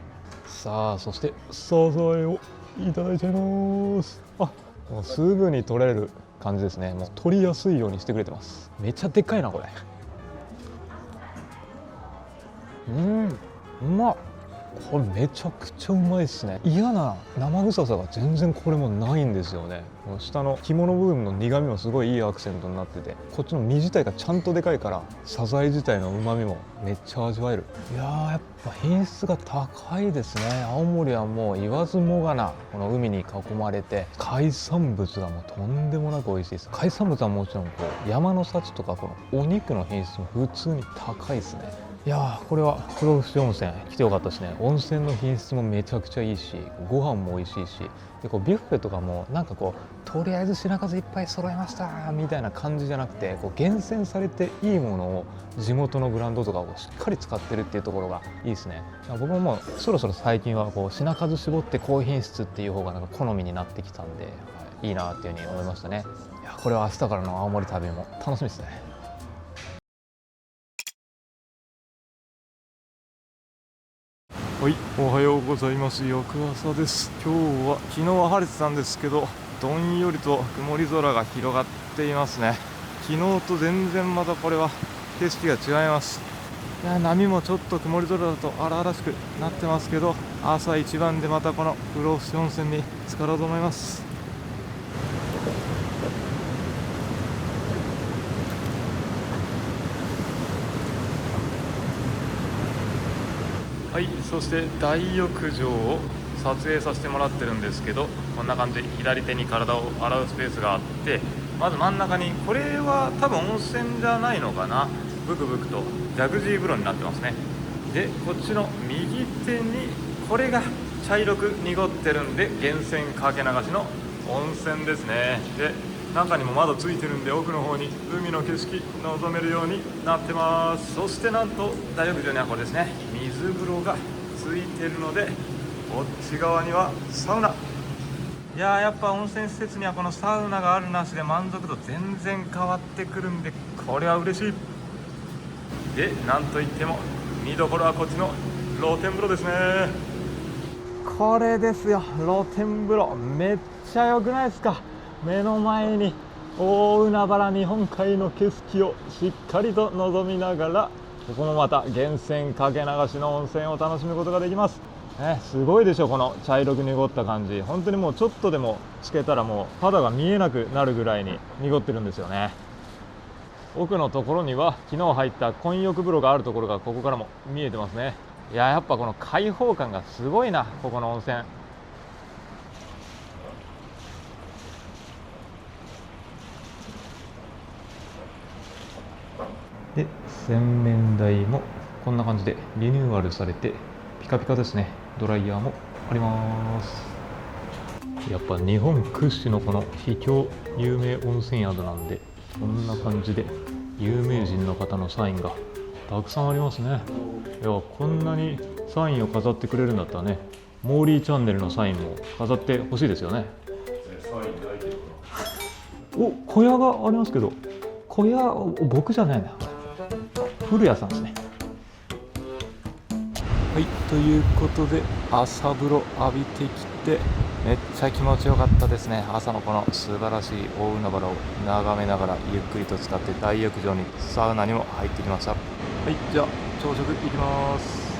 さあ、そしてサザエをいただいちゃいます。もうすぐに取れる感じですね。もう取りやすいようにしてくれてます。めっちゃでっかいなこれ。うまっ。これめちゃくちゃうまいですね。嫌な生臭さが全然これもないんですよね。もう下の肝の部分の苦みもすごいいいアクセントになってて、こっちの身自体がちゃんとでかいからサザエ自体の旨みもめっちゃ味わえる。いやー、やっぱ品質が高いですね。青森はもう言わずもがなこの海に囲まれて、海産物がもうとんでもなく美味しいです。海産物はもちろん山の幸とかこのお肉の品質も普通に高いですね。いやー、これは黒牛温泉来てよかったですね。温泉の品質もめちゃくちゃいいし、ご飯も美味しいし、でビュッフェとかもなんかとりあえず品数いっぱい揃えましたみたいな感じじゃなくて、厳選されていいものを地元のブランドとかをしっかり使ってるっていうところがいいですね。僕ももうそろそろ最近は品数絞って高品質っていう方がなんか好みになってきたんで、いいなっていうふうに思いましたね。いや、これは明日からの青森旅も楽しみですね。はい、おはようございます。翌朝です。今日は昨日は晴れてたんですけど、どんよりと曇り空が広がっていますね。昨日と全然またこれは景色が違います。いや、波もちょっと曇り空だと荒々しくなってますけど、朝一番でまたこの黒牛温泉に浸かろうと思います。はい、そして大浴場を撮影させてもらってるんですけど、こんな感じで左手に体を洗うスペースがあって、まず真ん中にこれは多分温泉じゃないのかな、ブクブクとジャグジー風呂になってますね。でこっちの右手にこれが茶色く濁ってるんで源泉かけ流しの温泉ですね。で中にも窓ついてるんで、奥の方に海の景色望めるようになってます。そしてなんと大浴場にはこれですね、水風呂がついてるので、こっち側にはサウナ。いやー、やっぱ温泉施設にはこのサウナがあるなしで満足度全然変わってくるんで、これは嬉しい。でなんといっても見どころはこっちの露天風呂ですね。これですよ、露天風呂。めっちゃ良くないですか。目の前に大海原日本海の景色をしっかりと望みながら、ここもまた源泉かけ流しの温泉を楽しむことができます。ね、すごいでしょこの茶色く濁った感じ。本当にもうちょっとでもつけたらもう肌が見えなくなるぐらいに濁ってるんですよね。奥のところには昨日入った混浴風呂があるところがここからも見えてますね。いや、やっぱこの開放感がすごいな、ここの温泉。で、洗面台もこんな感じでリニューアルされてピカピカですね。ドライヤーもあります。やっぱ日本屈指のこの秘境有名温泉宿なんで、こんな感じで有名人の方のサインがたくさんありますね。いや、こんなにサインを飾ってくれるんだったらね、モーリーチャンネルのサインも飾ってほしいですよね。お、小屋がありますけど、小屋僕じゃないな、古谷さんですね。はい、ということで朝風呂浴びてきてめっちゃ気持ちよかったですね。朝のこの素晴らしい大海原を眺めながらゆっくりと使って大浴場にサウナにも入ってきました。はい、じゃあ朝食いきます。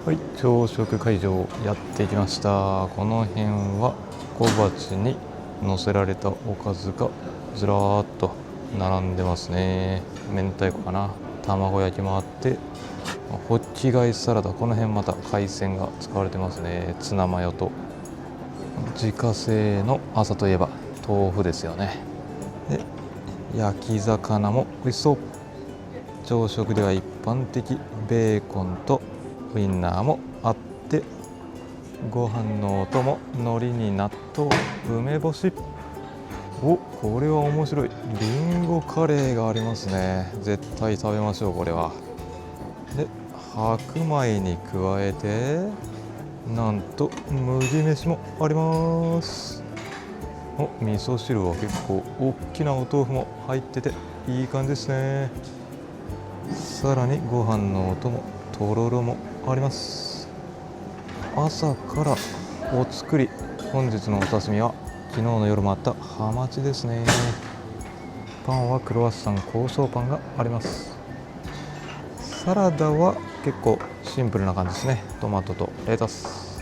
はい、朝食会場やってきました。この辺は小鉢に乗せられたおかずがずらーっと並んでますね。明太子かな、卵焼きもあって、ホッキ貝サラダ、この辺また海鮮が使われてますね。ツナマヨと自家製の朝といえば豆腐ですよね。で、焼き魚も美味しそう。朝食では一般的ベーコンとウインナーもあって、ご飯のお供海苔に納豆、梅干し。お、これは面白い。リンゴカレーがありますね。絶対食べましょう、これは。で、白米に加えてなんと麦飯もあります。お、味噌汁は結構大きなお豆腐も入ってていい感じですね。さらにご飯のお供とろろもあります。朝からお作り、本日のお刺身は昨日の夜もあったハマチですね。パンはクロワッサン香草パンがあります。サラダは結構シンプルな感じですね。トマトとレタス。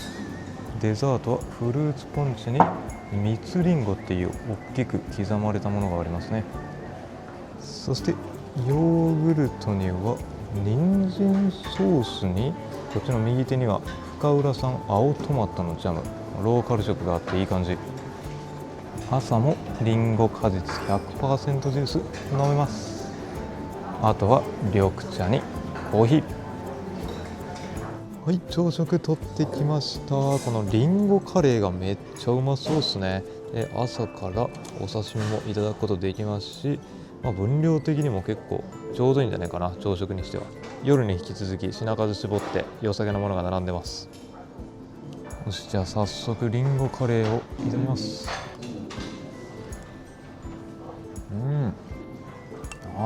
デザートはフルーツポンチに蜜リンゴっていう大きく刻まれたものがありますね。そしてヨーグルトには人参ソースに、こっちの右手には深浦産青トマトのジャム。ローカル色があっていい感じ。朝もリンゴ果実 100% ジュース飲めます。あとは緑茶にコーヒー。はい、朝食取ってきました。このリンゴカレーがめっちゃうまそうですね。で、朝からお刺身もいただくことできますし、分量的にも結構ちょうどいいんじゃないかな、朝食にしては。夜に引き続き品数絞って良さげなものが並んでます。よし、じゃあ早速リンゴカレーをいただきます。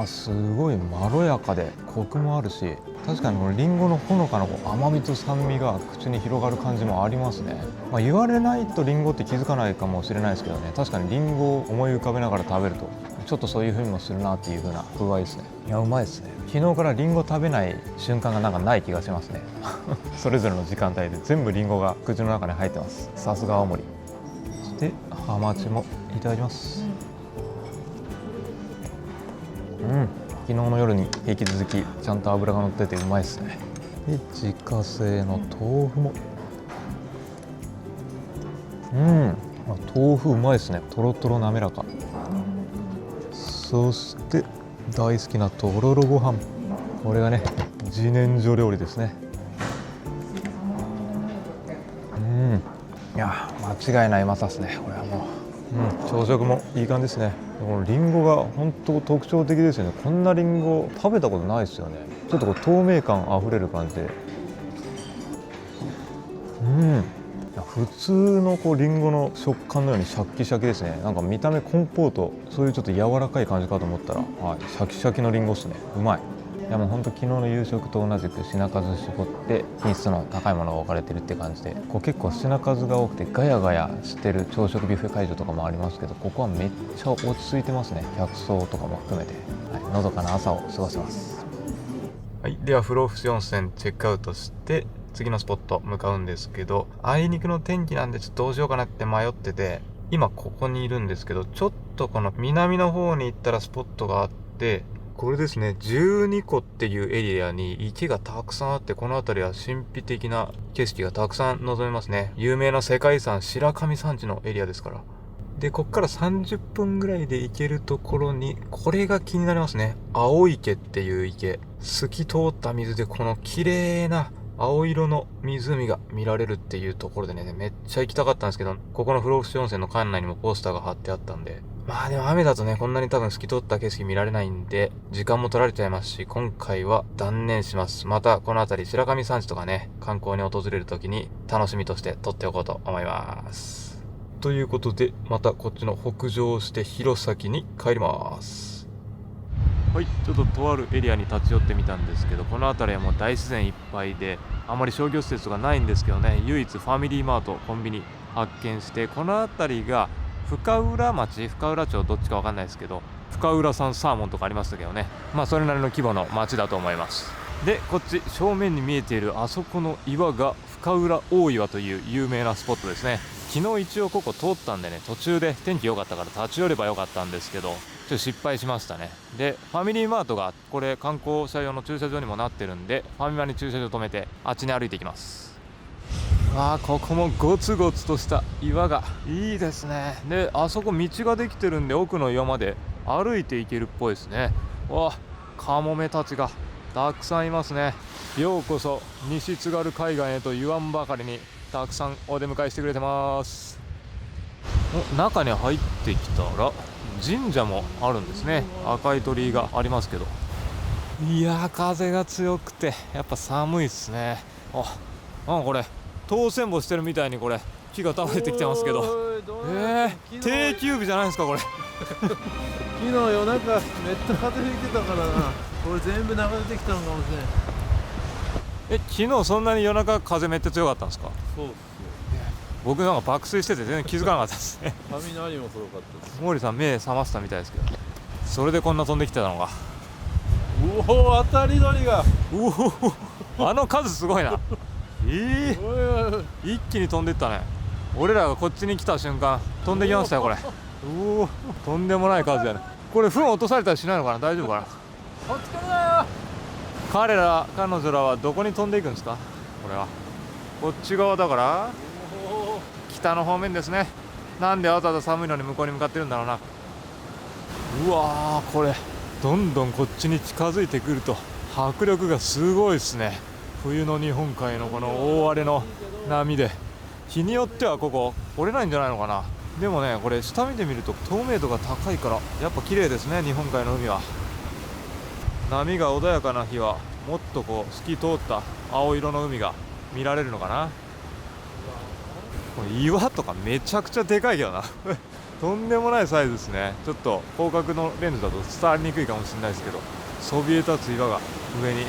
すごいまろやかでコクもあるし、確かにリンゴのほのかな甘みと酸味が口に広がる感じもありますね。言われないとリンゴって気づかないかもしれないですけどね、確かにリンゴを思い浮かべながら食べるとちょっとそういう風にもするなっていう風な風合いですね。いや、うまいですね。昨日からリンゴ食べない瞬間がなんかない気がしますねそれぞれの時間帯で全部リンゴが口の中に入ってます。さすが青森。そしてハマチもいただきます。昨日の夜に引き続きちゃんと脂が乗っててうまいですね。で、自家製の豆腐も豆腐うまいですね。とろとろ滑らか。そして大好きなとろろご飯、これがね自然薯料理ですね。いや、間違いないうまさですね。これはもう、朝食もいい感じですね。このリンゴが本当特徴的ですよね。こんなリンゴ食べたことないですよね。ちょっと透明感あふれる感じで、普通のリンゴの食感のようにシャキシャキですね。なんか見た目コンポート、そういうちょっと柔らかい感じかと思ったら、シャキシャキのリンゴですね。うまい。いや、もう本当昨日の夕食と同じく品数絞って品質の高いものが置かれてるって感じで、結構品数が多くてガヤガヤしてる朝食ビュッフェ会場とかもありますけど、ここはめっちゃ落ち着いてますね。客層とかも含めて、のどかな朝を過ごせます。はい、では不老不死温泉チェックアウトして次のスポット向かうんですけど、あいにくの天気なんでちょっとどうしようかなって迷ってて、今ここにいるんですけど、ちょっとこの南の方に行ったらスポットがあって、これですね、12湖っていうエリアに池がたくさんあって、この辺りは神秘的な景色がたくさん望めますね。有名な世界遺産白神山地のエリアですから。で、こっから30分ぐらいで行けるところに、これが気になりますね。青池っていう池。透き通った水でこの綺麗な青色の湖が見られるっていうところでね、めっちゃ行きたかったんですけど、ここの不老不死温泉の館内にもポスターが貼ってあったんで、まあでも雨だとね、こんなに多分透き通った景色見られないんで、時間も取られちゃいますし、今回は断念します。またこの辺り白神山地とかね、観光に訪れる時に楽しみとして撮っておこうと思います。ということで、またこっちの北上して弘前に帰ります。はい、ちょっととあるエリアに立ち寄ってみたんですけど、この辺りはもう大自然いっぱいで、あまり商業施設とかないんですけどね、唯一ファミリーマート、コンビニ発見して、この辺りが深浦町、深浦町、どっちかわかんないですけど、深浦産サーモンとかありましたけどね、まあそれなりの規模の町だと思います。で、こっち正面に見えているあそこの岩が深浦大岩という有名なスポットですね。昨日一応ここ通ったんでね、途中で天気良かったから立ち寄ればよかったんですけど、ちょっと失敗しましたね。で、ファミリーマートがこれ観光車用の駐車場にもなってるんで、ファミマに駐車場止めてあっちに歩いていきます。ここもゴツゴツとした岩がいいですね。で、あそこ道ができてるんで、奥の岩まで歩いていけるっぽいですね。カモメたちがたくさんいますね。ようこそ西津軽海岸へと言わんばかりにたくさんお出迎えしてくれてます。中に入ってきたら神社もあるんですね。赤い鳥居がありますけど、いやー、風が強くてやっぱ寒いっすね。これ当選簿してるみたいにこれ木が倒れてきてますけど、定休日じゃないですかこれ。昨日夜中めっちゃ風吹いてたからな。これ全部流れてきたのかもしれん。昨日そんなに夜中風めっちゃ強かったんですか？そうっすよ。僕なんか爆睡してて全然気づかなかったですね。雷もすごかったです。毛利さん目覚ましたみたいですけど、それでこんな飛んできてたのが。当たり鳥が。あの数すごいな。一気に飛んでったね。俺らがこっちに来た瞬間飛んできましたよこれ。とんでもない数やね。これ糞落とされたりしないのかな、大丈夫かな。お疲れだよ。彼女らはどこに飛んでいくんですか？これはこっち側だから北の方面ですね。なんでわざわざ寒いのに向こうに向かってるんだろうな。これどんどんこっちに近づいてくると迫力がすごいですね。冬の日本海のこの大荒れの波で、日によってはここ折れないんじゃないのかな。でもね、これ下見てみると透明度が高いからやっぱ綺麗ですね、日本海の海は。波が穏やかな日はもっとこう透き通った青色の海が見られるのかな。これ岩とかめちゃくちゃでかいけどな。とんでもないサイズですね。ちょっと広角のレンズだと伝わりにくいかもしれないですけど、そびえ立つ岩が上に、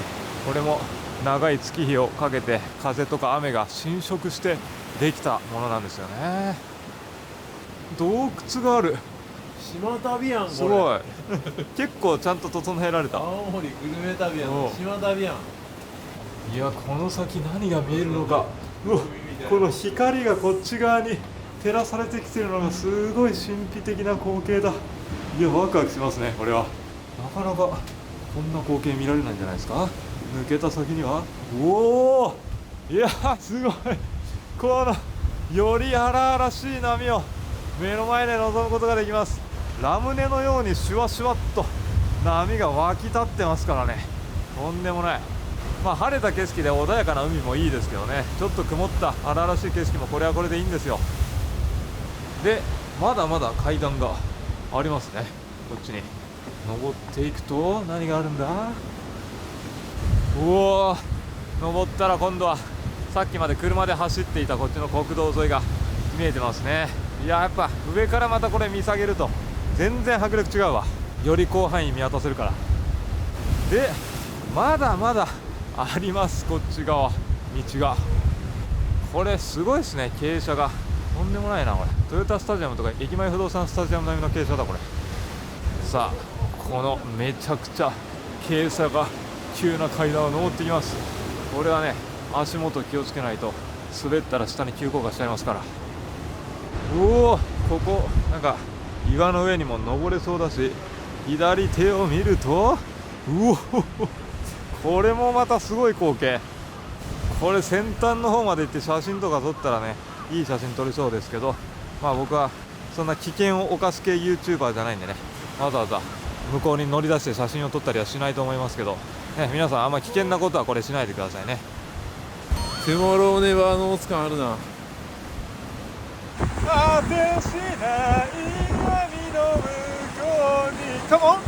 これも長い月日をかけて風とか雨が浸食してできたものなんですよね。洞窟がある。島旅やんこれ。すごい。結構ちゃんと整えられた。青森グルメ旅やん。島旅やん。いや、この先何が見えるのか。この光がこっち側に照らされてきてるのがすごい神秘的な光景だ。いや、ワクワクしますねこれは。なかなかこんな光景見られないんじゃないですか。抜けた先には、いやすごい、このより荒々しい波を目の前で望むことができます。ラムネのようにシュワシュワっと波が湧き立ってますからね。とんでもない。晴れた景色で穏やかな海もいいですけどね、ちょっと曇った荒々しい景色もこれはこれでいいんですよ。で、まだまだ階段がありますね。こっちに登っていくと何があるんだ。登ったら今度はさっきまで車で走っていたこっちの国道沿いが見えてますね。いや、やっぱ上からまたこれ見下げると全然迫力違うわ。より広範囲見渡せるから。で、まだまだあります、こっち側道が。これすごいですね、傾斜がとんでもないな。これトヨタスタジアムとか駅前不動産スタジアム並みの傾斜だこれ。さあ、このめちゃくちゃ傾斜が急な階段を登ってきます。これはね、足元気をつけないと滑ったら下に急降下しちゃいますから。おお、ここなんか岩の上にも登れそうだし、左手を見るとうお、これもまたすごい光景。これ先端の方まで行って写真とか撮ったらね、いい写真撮れそうですけど、まあ僕はそんな危険を犯す系 YouTuber じゃないんでね、わざわざ向こうに乗り出して写真を撮ったりはしないと思いますけど、ね、皆さんあんま危険なことはこれしないでくださいね。トゥモローネバーノーツ感あるな。果てしない闇の向こうにカモン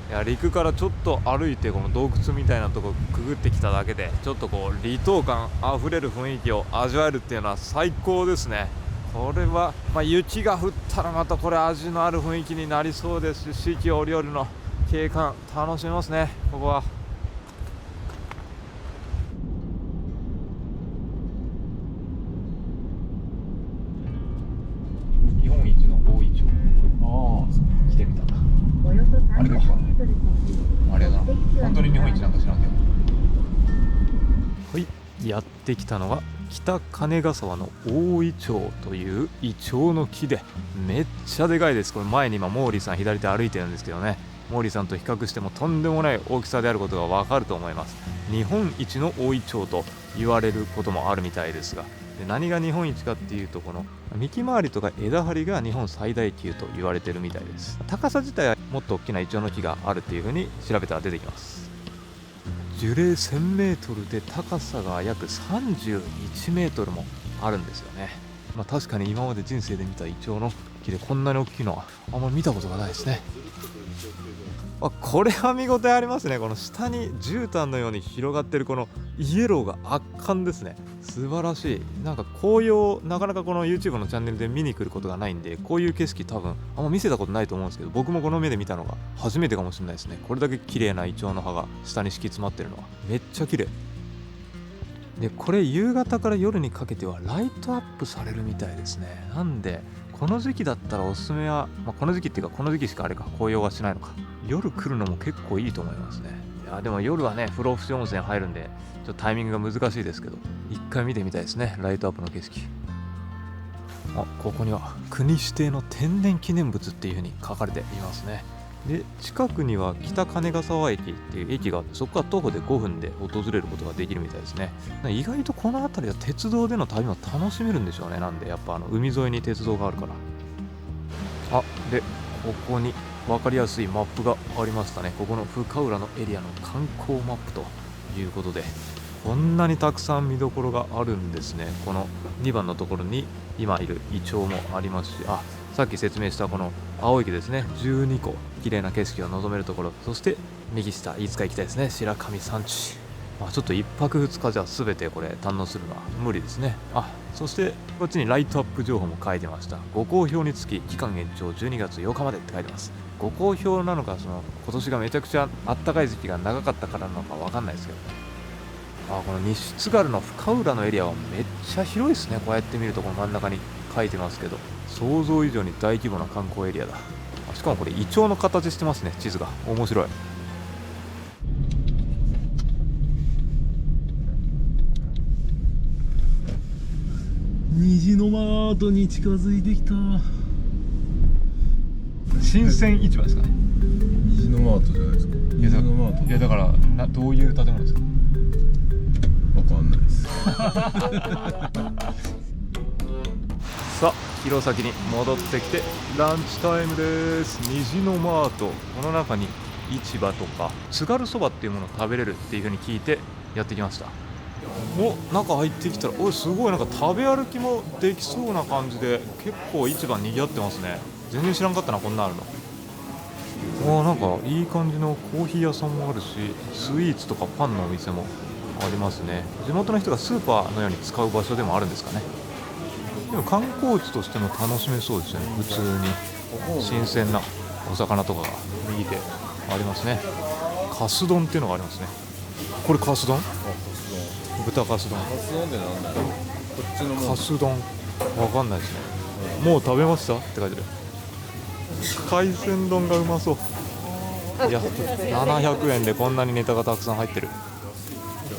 いや、陸からちょっと歩いてこの洞窟みたいなとこくぐってきただけで、ちょっとこう離島感あふれる雰囲気を味わえるっていうのは最高ですね。これは、まあ、雪が降ったらまたこれ味のある雰囲気になりそうですし、四季折々の景観楽しめますね、ここは。日本一の大イチョウ。ああ、来てみた。あれか。あれだな。本当に日本一なんか知らんけど。はい、やってきたのは北金ヶ沢の大イチョウというイチョウの木で、めっちゃでかいです。これ前に今モーリーさん左手歩いてるんですけどね、モーリーさんと比較してもとんでもない大きさであることがわかると思います。日本一の大イチョウと言われることもあるみたいですが、で何が日本一かっていうと、この幹回りとか枝張りが日本最大級と言われてるみたいです。高さ自体はもっと大きなイチョウの木があるっていう風に調べたら出てきます。樹齢1000メートルで高さが約31メートルもあるんですよね。まあ確かに今まで人生で見たイチョウの木でこんなに大きいのはあんまり見たことがないですね。あ、これは見応えありますね。この下に絨毯のように広がってるこのイエローが圧巻ですね。素晴らしい。なんか紅葉なかなかこの YouTube のチャンネルで見に来ることがないんで、こういう景色多分あんま見せたことないと思うんですけど、僕もこの目で見たのが初めてかもしれないですね。これだけ綺麗なイチョウの葉が下に敷き詰まってるのはめっちゃ綺麗で、これ夕方から夜にかけてはライトアップされるみたいですね。なんでこの時期だったらおすすめは、この時期っていうかこの時期しかあれか紅葉はしないのか、夜来るのも結構いいと思いますね。いやでも夜はね不老不死温泉入るんでちょっとタイミングが難しいですけど、一回見てみたいですね、ライトアップの景色。あ、ここには国指定の天然記念物っていう風に書かれていますね。で近くには北金ヶ沢駅っていう駅があって、そこから徒歩で5分で訪れることができるみたいですね。意外とこの辺りは鉄道での旅も楽しめるんでしょうね。なんでやっぱ海沿いに鉄道があるから。あ、でここに分かりやすいマップがありましたね。ここの深浦のエリアの観光マップということで、こんなにたくさん見どころがあるんですね。この2番のところに今いるイチョウもありますし、あ、さっき説明したこの青池ですね、12個綺麗な景色を望めるところ、そして右下いつか行きたいですね、白神山地。ちょっと1泊2日じゃ全てこれ堪能するのは無理ですね。あ、そしてこっちにライトアップ情報も書いてました。ご好評につき期間延長12月8日までって書いてます。ご好評なのか、その今年がめちゃくちゃあったかい時期が長かったからなのかわかんないですけど、この西津軽の深浦のエリアはめっちゃ広いですね。こうやって見るとこの真ん中に書いてますけど、想像以上に大規模な観光エリアだ。しかもこれイチョウの形してますね、地図が。面白い。虹のマートに近づいてきた。新鮮市場ですかね。虹のマートじゃないですか。虹のマート。いやだからどういう建物ですか。わかんないです。さあ弘前に戻ってきてランチタイムです。虹のマート、この中に市場とか津軽そばっていうものを食べれるっていう風に聞いてやってきました。お、中入ってきたら、おいすごい、なんか食べ歩きもできそうな感じで、結構市場にぎわってますね。全然知らんかったな、こんなあるの。なんかいい感じのコーヒー屋さんもあるし、スイーツとかパンのお店もありますね。地元の人がスーパーのように使う場所でもあるんですかね。でも観光地としても楽しめそうですよね。普通に新鮮なお魚とかが右手ありますね。カス丼っていうのがありますね。これカス丼？豚カス丼。カス丼ってなんだよ。こっちのカス丼わかんないですね。もう食べましたって書いてある。海鮮丼がうまそう。いや、700円でこんなにネタがたくさん入ってる。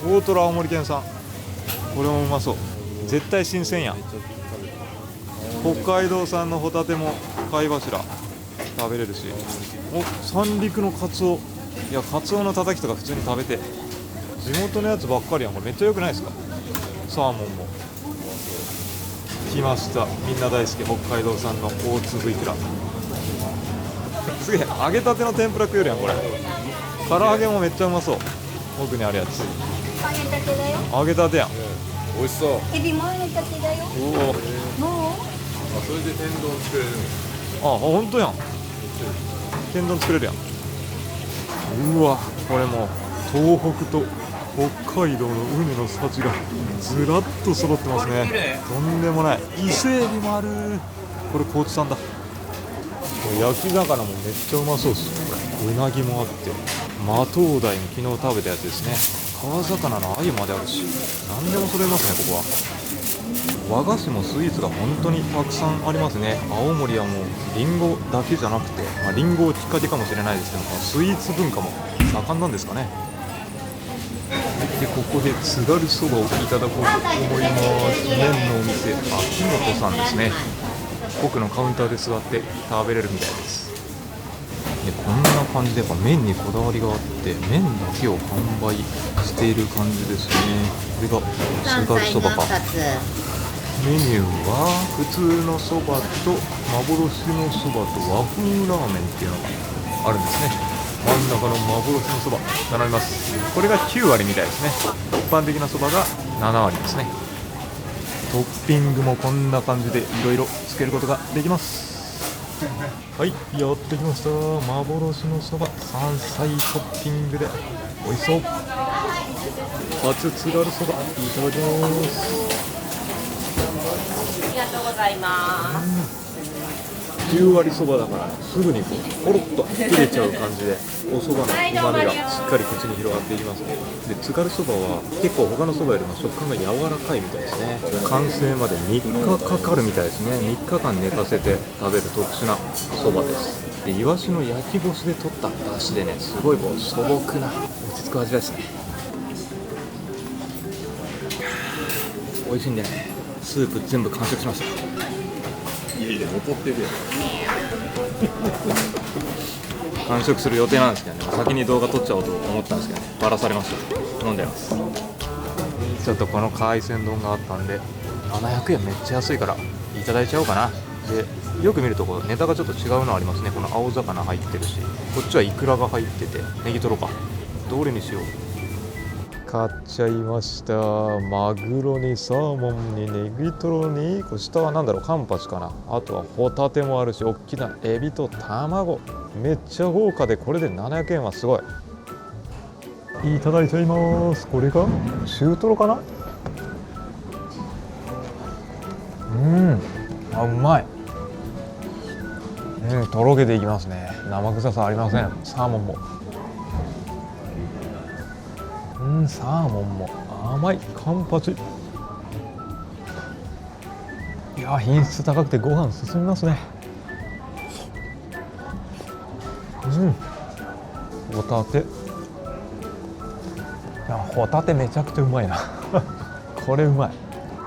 大トロ青森県産、これもうまそう。絶対新鮮やん。北海道産のホタテも貝柱食べれるし、お、三陸のカツオ、いや、カツオのたたきとか普通に食べて、地元のやつばっかりやん。これめっちゃ良くないですか。サーモンも来ました。みんな大好き北海道産の大粒イクラ。すげえ、揚げたての天ぷら食えるやんこれ。唐揚げもめっちゃうまそう。奥にあるやつ揚げたてだよ。揚げたてやん。美味しそう。エビも揚げたてだよ。おお、もうそれで天丼作れるの。あ、ほんとやん。天丼作れるやん。うわ、これもう東北と北海道の海の幸がずらっと揃ってますね。とんでもない。伊勢エビもある。これ高知産だ。これ焼き魚もめっちゃうまそうです。うなぎもあって、マトウダイも昨日食べたやつですね。川魚の鮎まであるし、何でも揃いますねここは。和菓子もスイーツが本当にたくさんありますね。青森はもうリンゴだけじゃなくて、リンゴをきっかけかもしれないですけど、スイーツ文化も盛んなんですかね。で、ここで津軽そばをいただこうと思います。麺のお店、秋元さんですね。奥のカウンターで座って食べれるみたいです。で、こんな感じでやっぱ麺にこだわりがあって、麺だけを販売している感じですね。これが津軽そばか。メニューは普通のそばと幻のそばと和風ラーメンっていうのがあるんですね。真ん中の幻のそば並びます。これが9割みたいですね。一般的なそばが7割ですね。トッピングもこんな感じでいろいろつけることができます。はい、やってきました。幻のそば山菜トッピングで美味しそう。初津軽そばいただきます。ありがとうございます。9割そばだからすぐにこうポロッと切れちゃう感じで、おそばのうまみがしっかり口に広がっていきますね。で、津軽そばは結構他のそばよりも食感が柔らかいみたいですね。完成まで3日かかるみたいですね。3日間寝かせて食べる特殊なそばです。で、イワシの焼き干しで取った出汁でね、すごいこう素朴な落ち着く味ですね。美味しいんでね、スープ全部完食しました。いやいや、残ってるやん。完食する予定なんですけどね、先に動画撮っちゃおうと思ったんですけどね、バラされました。飲んでます。ちょっとこの海鮮丼があったんで、700円めっちゃ安いからいただいちゃおうかな。で、よく見るとこうネタがちょっと違うのありますね。この青魚入ってるし、こっちはイクラが入ってて、ネギトロか。どれにしよう。買っちゃいました。マグロにサーモンにネギトロに、これ下は何だろう、カンパチかな。あとはホタテもあるし、大きなエビと卵、めっちゃ豪華で、これで700円はすごい。いただいちゃいます。これが中トロかな。あ、うまい。とろけていきますね。生臭さありません。サーモンもサーモンも甘い。カンパチ、いや、品質高くてご飯進みますね。ホタテ、いや、ホタテめちゃくちゃうまいなこれうまい。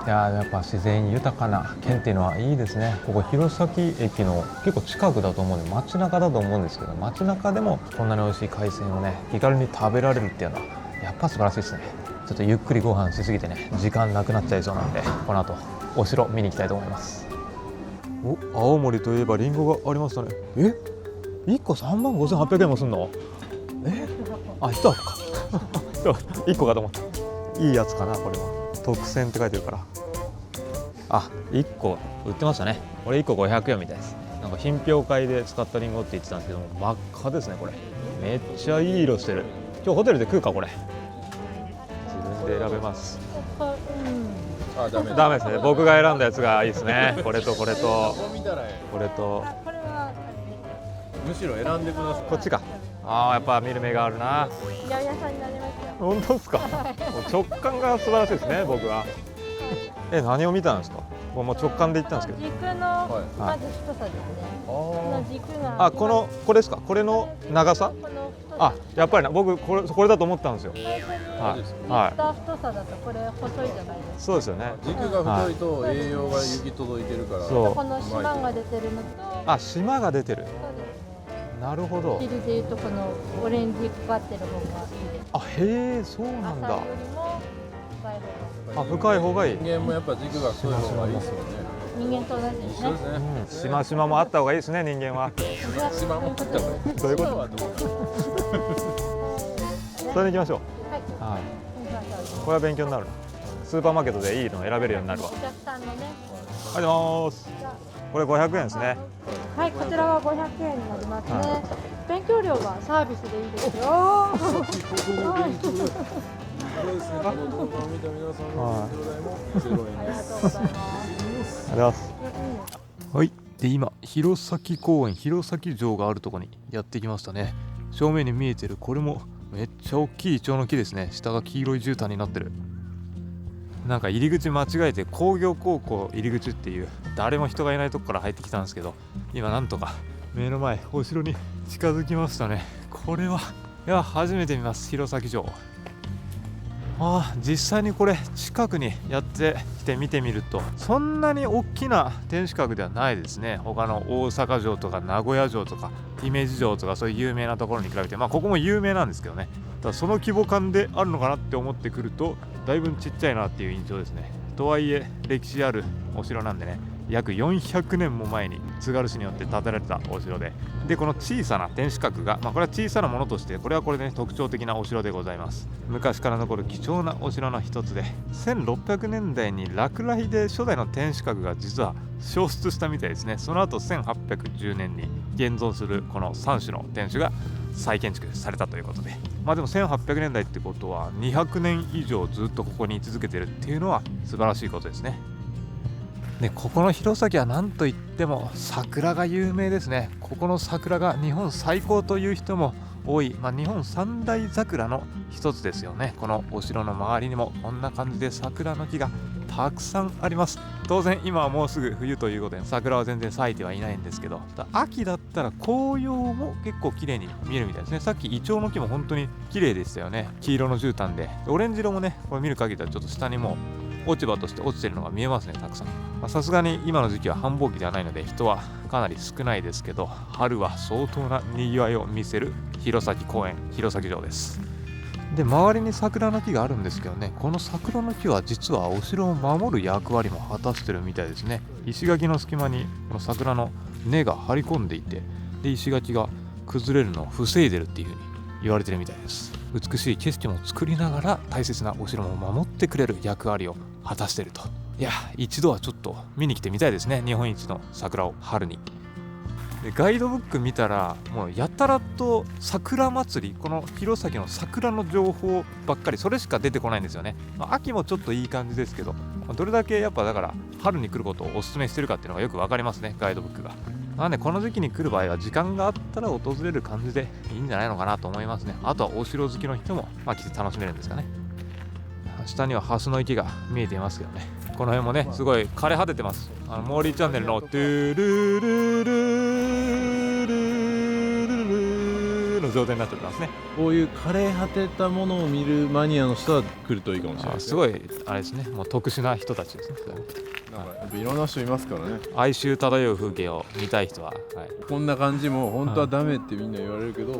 いや、やっぱ自然豊かな県っていうのはいいですね。ここ弘前駅の結構近くだと思うんで、街中だと思うんですけど、街中でもこんなに美味しい海鮮をね、気軽に食べられるっていうのはやっぱ素晴らしいですね。ちょっとゆっくりご飯しすぎてね、時間なくなっちゃいそうなんで、この後お城見に行きたいと思います。お、青森といえばリンゴがありましたね。1個35,800円もすんの？あ、1箱か1個かと思った。いいやつかな、これは。特選って書いてるから。あ、1個売ってましたね。これ1個500円みたいです。なんか品評会で使ったリンゴって言ってたんですけども、真っ赤ですね。これめっちゃいい色してる。今日ホテルで食うか、これ。自分で選べます。あ、ダメダメですね。僕が選んだやつがいいですね。これとこれとこれと、むしろ選んでください。こっちか。ああ、やっぱ見る目があるな。八百屋さんになりますよ。本当ですか。直感が素晴らしいですね、僕は。何を見たんですか。こうもう直感で行ったんですけど。軸のまず太さですね。この軸があ、これですか？これの長さ？この太さ。あ、やっぱりな、僕これだと思ったんですよ。最初に言はいった太さだとこれ細いじゃないですか。そうですよね。軸が太いと栄養が行き届いてるから。そう。この島が出てるのと、あ、島が出てる。そうですね。なるほど。汁でいうとこのオレンジかかってる方がいいです。あ、へえ、そうなんだ。浅いよりも深い方が。あ、深い方がいい。人間もやっぱ軸が太い方がいいですよね。人間と同じですね。一緒ですね。うん、しましまもあった方がいいですね、人間は。島も切った方がいい。そういうこと。はどう？それに行きましょはい。う。はい。これは勉強になるな。スーパーマーケットでいいの選べるようになるわ。お客さんのね。ありがとうございます。これ500円ですね。はい、こちらは500円になりますね。は勉強料はサービスでいいですよ。そうですね。この動画を見た皆さんの勉強代も0円ありがです。とうございます。ありがとうございます。はい。で、今弘前公園、弘前城があるところにやってきましたね。正面に見えてるこれもめっちゃ大きいイチョウの木ですね。下が黄色い絨毯になってる。なんか入り口間違えて工業高校入り口っていう誰も人がいないとこから入ってきたんですけど、今なんとか目の前お城に近づきましたね。これはいや初めて見ます、弘前城。実際にこれ近くにやってきて見てみるとそんなに大きな天守閣ではないですね。他の大阪城とか名古屋城とか姫路城とかそういう有名なところに比べて、まあここも有名なんですけどね。ただその規模感であるのかなって思ってくるとだいぶちっちゃいなっていう印象ですね。とはいえ歴史あるお城なんでね、約400年も前に津軽市によって建てられたお城で、この小さな天守閣が、これは小さなものとしてこれはこれで、ね、特徴的なお城でございます。昔から残る貴重なお城の一つで、1600年代に落雷で初代の天守閣が実は消失したみたいですね。その後1810年に現存するこの3種の天守が再建築されたということで、でも1800年代ってことは200年以上ずっとここに居続けてるっていうのは素晴らしいことですね。で、ここの弘前は何といっても桜が有名ですね。ここの桜が日本最高という人も多い、日本三大桜の一つですよね。このお城の周りにもこんな感じで桜の木がたくさんあります。当然今はもうすぐ冬ということで桜は全然咲いてはいないんですけど、秋だったら紅葉も結構綺麗に見えるみたいですね。さっきイチョウの木も本当に綺麗でしたよね。黄色の絨毯で、オレンジ色もね、これ見る限りではちょっと下にも落ち葉として落ちてるのが見えますね、たくさん。さすがに今の時期は繁忙期ではないので人はかなり少ないですけど、春は相当な賑わいを見せる弘前公園、弘前城です。で、周りに桜の木があるんですけどね、この桜の木は実はお城を守る役割も果たしてるみたいですね。石垣の隙間にこの桜の根が張り込んでいて、で石垣が崩れるのを防いでるっていう風に言われてるみたいです。美しい景色も作りながら大切なお城も守ってくれる役割を果たしていると。いや、一度はちょっと見に来てみたいですね、日本一の桜を春に。で、ガイドブック見たらもうやたらと桜祭り、この弘前の桜の情報ばっかり、それしか出てこないんですよね。秋もちょっといい感じですけど、どれだけやっぱだから春に来ることをお勧めしてるかっていうのがよくわかりますね、ガイドブックが。なんでこの時期に来る場合は時間があったら訪れる感じでいいんじゃないのかなと思いますね。あとはお城好きの人も来て楽しめるんですかね。下には蓮の池が見えていますけどね。この辺もねすごい枯れ果ててます。モーリーチャンネルのトゥルルルルルの状態になってますね。こういう枯れ果てたものを見るマニアの人は来るといいかもしれないですね。すごいあれですね、もう特殊な人たちですね。なんかやっぱいろんな人いますからね。哀愁漂う風景を見たい人は、こんな感じも本当はダメってみんな言われるけど、い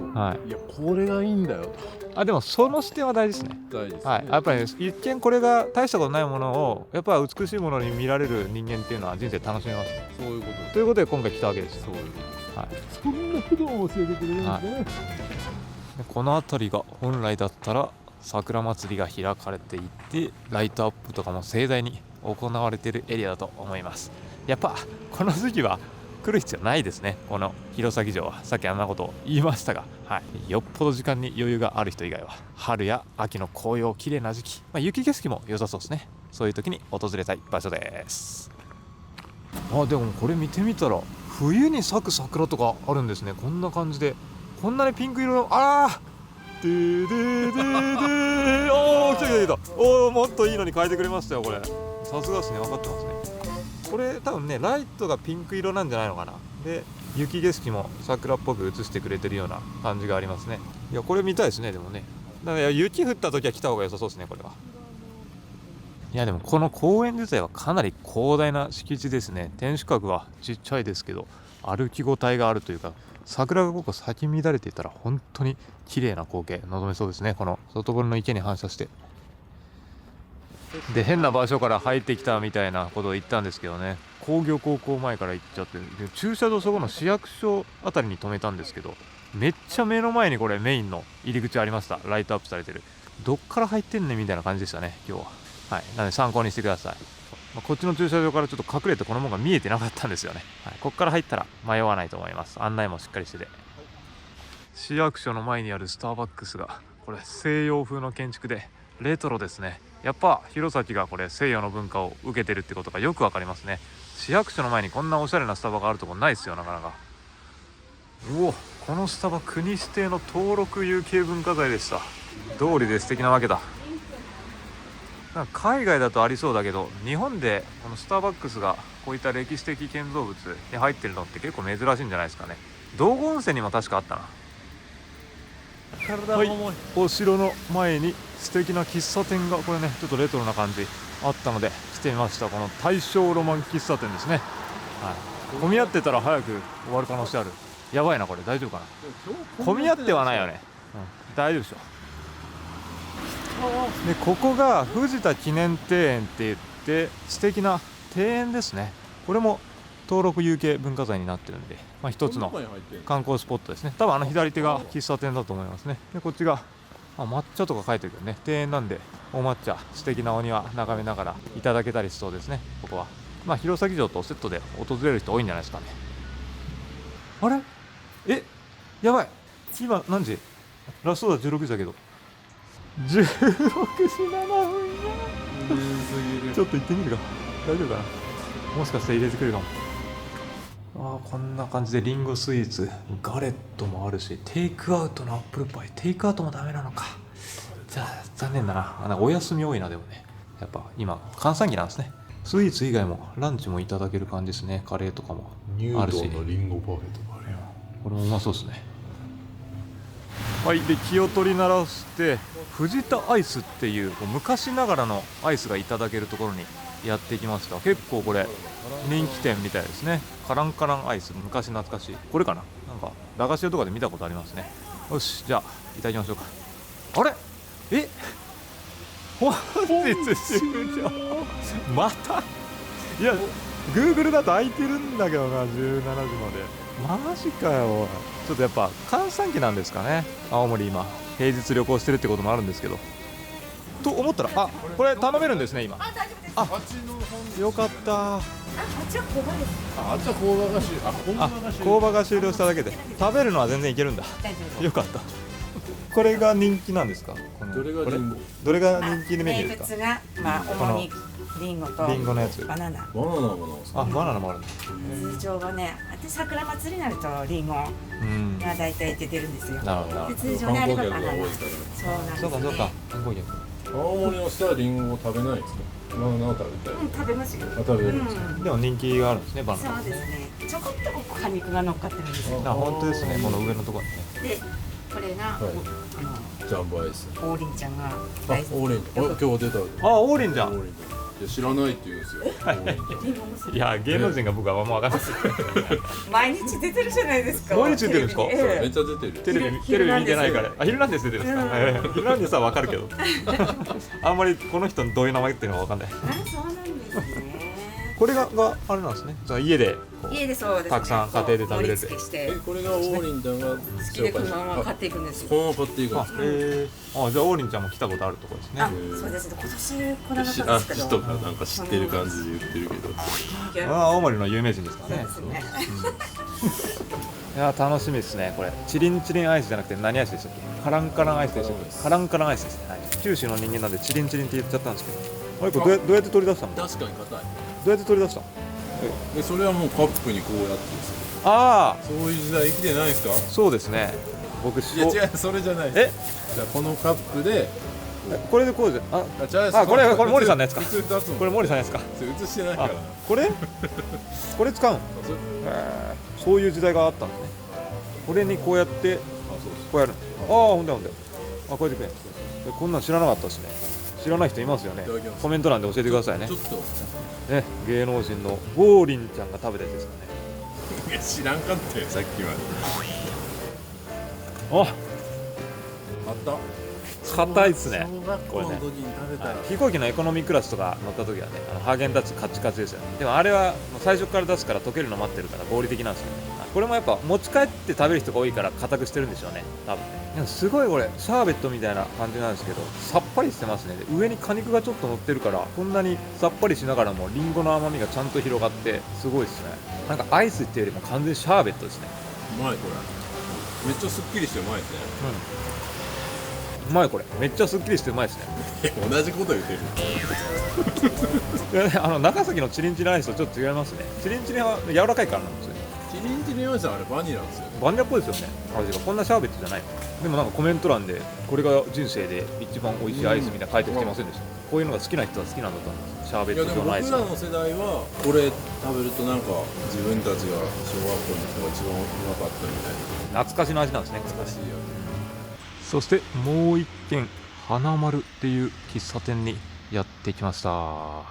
やこれがいいんだよと。でもその視点は大事ですね。大事ですね。やっぱり、一見これが大したことないものをやっぱり美しいものに見られる人間っていうのは人生楽しめます、ね。そういうことです。ということで今回来たわけですよ。そういうことです。そんなことを教えてくれるんですね。この辺りが本来だったら桜祭りが開かれていて、ライトアップとかも盛大に行われているエリアだと思います。やっぱこの時期は来る必要ないですね、この弘前城は。さっきあんなことを言いましたが、よっぽど時間に余裕がある人以外は春や秋の紅葉綺麗な時期、雪景色も良さそうですね。そういう時に訪れたい場所です。でもこれ見てみたら冬に咲く桜とかあるんですね。こんな感じで、こんなにピンク色の、でーでーでーでー、来た来た来た。もっといいのに変えてくれましたよ、これ。さすがですね、分かってますね。これ多分ねライトがピンク色なんじゃないのかな。で雪景色も桜っぽく映してくれてるような感じがありますね。いやこれ見たいですね。でもねだから雪降った時は来た方が良さそうですねこれは。いやでもこの公園自体はかなり広大な敷地ですね。天守閣はちっちゃいですけど歩き応えがあるというか、桜がここ咲き乱れていたら本当に綺麗な光景望めそうですね。この外堀の池に反射して。で変な場所から入ってきたみたいなことを言ったんですけどね、工業高校前から行っちゃって、で駐車場そこの市役所あたりに止めたんですけど、めっちゃ目の前にこれメインの入り口ありました。ライトアップされてる。どっから入ってんねんみたいな感じでしたね今日は。はい、なので参考にしてください。こっちの駐車場からちょっと隠れてこの門が見えてなかったんですよね。はい、こっから入ったら迷わないと思います。案内もしっかりしてて。市役所の前にあるスターバックスがこれ西洋風の建築でレトロですね。やっぱ弘前がこれ西洋の文化を受けてるってことがよくわかりますね。市役所の前にこんなおしゃれなスタバがあるとこないですよなかなか。うお、このスタバ国指定の登録有形文化財でした。通りで素敵なわけだ。なんか海外だとありそうだけど、日本でこのスターバックスがこういった歴史的建造物に入ってるのって結構珍しいんじゃないですかね。道後温泉にも確かあったな。はい、お城の前に素敵な喫茶店がこれねちょっとレトロな感じあったので来てみました。この大正ロマン喫茶店ですね。はい、混み合ってたら早く終わる可能性ある。やばいなこれ、大丈夫かな。混み合ってはないよね、大丈夫でしょ。でここが藤田記念庭園って言って素敵な庭園ですね。これも登録有形文化財になってるんで、一つの観光スポットですね。多分左手が喫茶店だと思いますね。でこっちが抹茶とか書いてるけどね、庭園なんでお抹茶素敵なお庭眺めながらいただけたりしそうですね。ここは弘前城とセットで訪れる人多いんじゃないですかね。あれやばい、今何時？ラストだ16時だけど16時7分や。ちょっと行ってみるか。大丈夫かな。もしかしたら入れてくれるかも。こんな感じでリンゴスイーツガレットもあるし、テイクアウトのアップルパイ、テイクアウトもダメなのか。じゃあ残念だな。なんかお休み多いな。でもねやっぱ今閑散期なんですね。スイーツ以外もランチもいただける感じですね。カレーとかもあるし、乳糖のリンゴパフェとかあるよ。これもうまそうですね。はい、で気を取り鳴らして藤田アイスっていう昔ながらのアイスがいただけるところにやってきました。結構これ人気店みたいですね。カランカランアイス、昔懐かしい。これかな、なんか駄菓子屋とかで見たことありますね。よし、じゃあいただきましょうか。あれ本日終了また。いや Google だと空いてるんだけどな、17時まで。マジかよ。ちょっとやっぱ閑散期なんですかね。青森今平日旅行してるってこともあるんですけど、と思ったらこれ頼めるんですね今。よかった。あっちは工場です。あっちは工場が工場が終了しただけで食べるのは全然いけるんだ。大丈夫。よかった。これが人気なんですか。どれがリンゴ？どれが人気のメニューですか。名物が主にリンゴとリンゴのやつ。バナナ。バナナもなんですか？バナナもあるんだ。通常はね、桜祭りになるとリンゴが大体出てるんですよ。なるほど。で通常ねあればバナナ。そうなんですね。そうか。観光客。青森の人はリンゴを食べないんですか？バナナを食べたい。食べますよ。食べるんですか？でも人気があるんですね、バナナ。そうですね。ちょこっとここ果肉が乗っかってるんですよ。本当ですね。この上のところにね。で、これがジャンボアイス。王林ちゃんがオーレンジ。今日出た。オーリンじゃん。いや知らないって言うんですよ。いや芸能人が僕はあんま分かんないです。毎日出てるじゃないですか。毎日出てるんですか。めっちゃ出てる。テレビ見てないから。ヒルナンデス出てるんですか。ヒルナンデスは分かるけどあんまりこの人のどういう名前っていうのは分かんない。そうなんですね。これがあれなんですね。じゃあ家でそうですね。たくさん家庭で食べれる。盛り付けしてこれがオーリンちゃんが好きでこのまま買っていくんですよ。このまま買っていくんですか？じゃあオーリンちゃんも来たことあるところですね。そうですね。今年来なかったんですけど。とかなんか知ってる感じで言ってるけど。青森の有名人ですからね。そうですね。いや楽しみですねこれ。チリンチリンアイスじゃなくて何アイスでしたっけ？カランカランアイスでしたっけ？カランカランアイスですね。はい。九州の人間なんでチリンチリンって言っちゃったんですけど。これどうやって取り出したの？ど確かに硬い。うやって取り出したの？でそれはもうカップにこうやってですよ。そういう時代生きてないですか？そうですね。僕いや違うそれじゃないです。じゃあこのカップでここれでこうじゃあこれ森さんのやつか。これ森さんのやつか。映してないからな。これ使うん。そういう時代があったんですね。これにこうやってこうやる。ほんでこうやってくれ。こんなん知らなかったですね。知らない人いますよね。コメント欄で教えてくださいね。ちょっとね、芸能人のゴーリンちゃんが食べたやつですかね。いや知らんかったよさっきまで。あった硬いっすね。小学校の時に食べたら、飛行機のエコノミークラスとか乗った時はね、ハーゲンダッツカチカチですよね。でもあれはもう最初から出すから溶けるの待ってるから合理的なんですよね。これもやっぱ持ち帰って食べる人が多いから硬くしてるんでしょうね、多分ね。でもすごいこれシャーベットみたいな感じなんですけど、さっぱりしてますね。で上に果肉がちょっと乗ってるから、こんなにさっぱりしながらもリンゴの甘みがちゃんと広がってすごいですね。なんかアイスっていうよりも完全にシャーベットですね。うまいこれ。めっちゃすっきりしてうまいですね。うまいこれ。めっちゃすっきりしてうまいですね。同じこと言ってる。いやね、長崎のチリンチリアイスとちょっと違いますね。チリンチリは柔らかいからなんですよ。チリンチリアイスはあれバニラですよね。バニラっぽいですよね、味が。こんなシャーベットじゃない。でもなんかコメント欄でこれが人生で一番美味しいアイスみたいな書いてきてませんでした。こういうのが好きな人は好きなんだと思います。シャーベいやでもット状のアイス。僕らの世代はこれ食べるとなんか自分たちが小学校の時が一番うまかったみたいな。懐かしの味なんですね。懐かしいよね。そしてもう一軒、花丸っていう喫茶店にやってきました。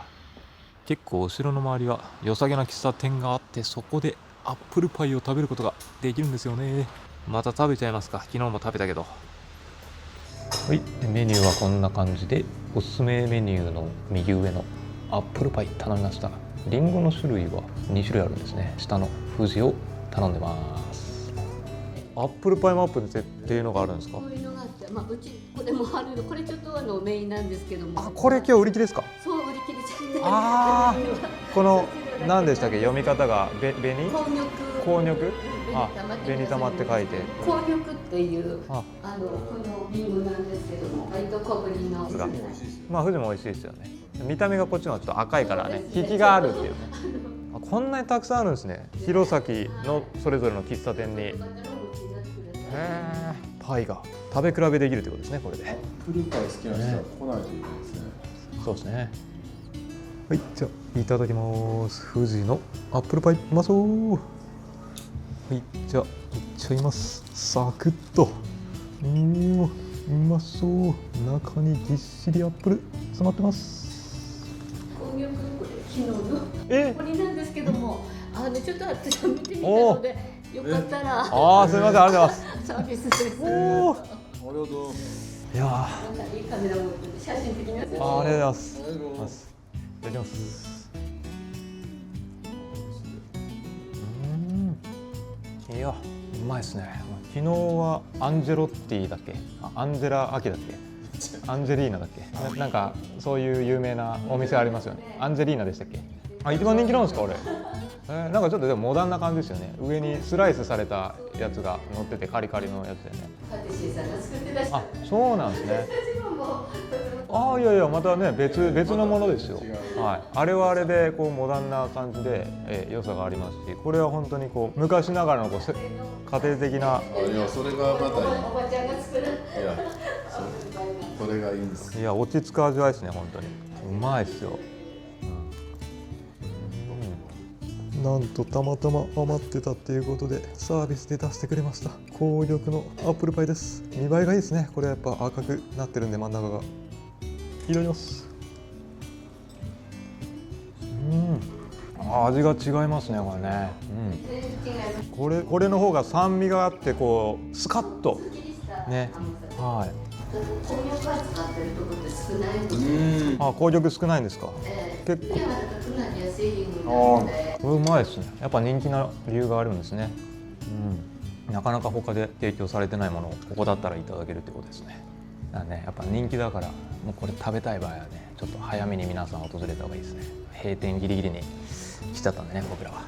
結構後ろの周りは良さげな喫茶店があって、そこでアップルパイを食べることができるんですよね。また食べちゃいますか。昨日も食べたけど。はい、メニューはこんな感じで、おすすめメニューの右上のアップルパイ頼みました。リンゴの種類は2種類あるんですね。下の富士を頼んでます。アップルパイマップっていうのがあるんですか。こういうのがあって、うちこれもあるの、これちょっとメインなんですけども。これ今日売り切れですか。そう売り切れちゃって。この何でしたっけ、読み方が紅紅玉。紅玉って書いて。紅玉っていうこのリンゴなんですけども、割と小ぶりの。富士も美味しいですよね。見た目がこっちの方がちょっと赤いからね、引きがあるっていうね。こんなにたくさんあるんですね。弘前のそれぞれの喫茶店に。パイが食べ比べできるってことですね、これで。アップルパイ好きな人は来ないといけないですね。そうですね。はい、じゃあいただきます。富士のアップルパイ、うまそう。はい、じゃあいっちゃいます。サクッと。うまそう。中にぎっしりアップル詰まってます。紅玉、これ昨日のこれなんですけども、ちょっと私は見てみたので、よかったら。すみません、ありがとうございます。サービスです。ありがとう。いやー、いいカメラ持って写真的な。ありがとうございます。いただきます。いや、うまいですね。昨日はアンジェロッティだっけ、アンジェラ・アキだっけ、アンジェリーナだっけ、なんかそういう有名なお店ありますよね。アンジェリーナでしたっけ。一番人気なんですか、俺。なんかちょっとでもモダンな感じですよね。上にスライスされたやつが乗ってて、カリカリのやつでね。そうなんですね。いやいや、またね、別のものですよ。はい、あれはあれでこうモダンな感じで、良さがありますし、これは本当にこう昔ながらのこう家庭的な。いや、それがまたいい。おばちゃんが作る。いや、それがいいんです。いや、落ち着く味わいですね、本当に。うまいですよ。なんとたまたま余ってたっていうことでサービスで出してくれました。紅玉のアップルパイです。見栄えがいいですね。これやっぱ赤くなってるんで、真ん中が。いただきます。味が違いますね、これね。これの方が酸味があって、こうスカッとね。はい。紅玉は使ってるところって少ないので。紅玉少ないんですか。結構。うまいですね。やっぱ人気な理由があるんですね。なかなか他で提供されてないものをここだったらいただけるってことですね。だからね、やっぱ人気だから、もうこれ食べたい場合はね、ちょっと早めに皆さん訪れた方がいいですね。閉店ギリギリに来ちゃったんでね、僕らは。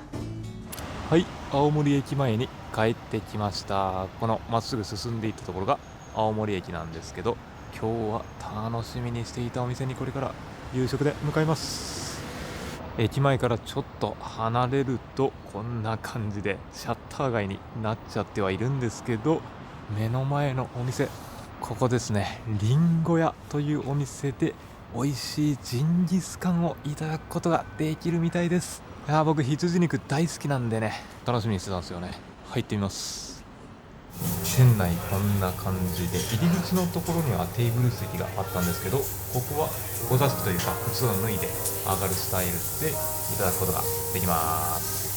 はい、青森駅前に帰ってきました。このまっすぐ進んでいったところが青森駅なんですけど、今日は楽しみにしていたお店にこれから夕食で向かいます。駅前からちょっと離れるとこんな感じでシャッター街になっちゃってはいるんですけど、目の前のお店ここですね、リンゴ屋というお店で美味しいジンギスカンをいただくことができるみたいです。いやー、僕羊肉大好きなんでね、楽しみにしてたんですよね。入ってみます。店内こんな感じで、入り口のところにはテーブル席があったんですけど、ここはご座敷というか靴を脱いで上がるスタイルでいただくことができます。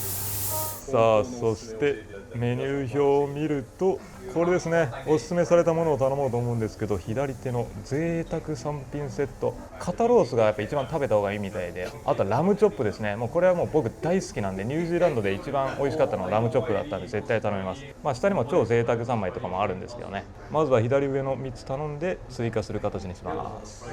さあ、そしてメニュー表を見るとこれですね、おすすめされたものを頼もうと思うんですけど、左手の贅沢3品セット、肩ロースがやっぱ一番食べた方がいいみたいで、あとはラムチョップですね。もうこれはもう僕大好きなんで、ニュージーランドで一番美味しかったのはラムチョップだったんで絶対頼みます。下にも超贅沢3枚とかもあるんですけどね。まずは左上の3つ頼んで追加する形にします。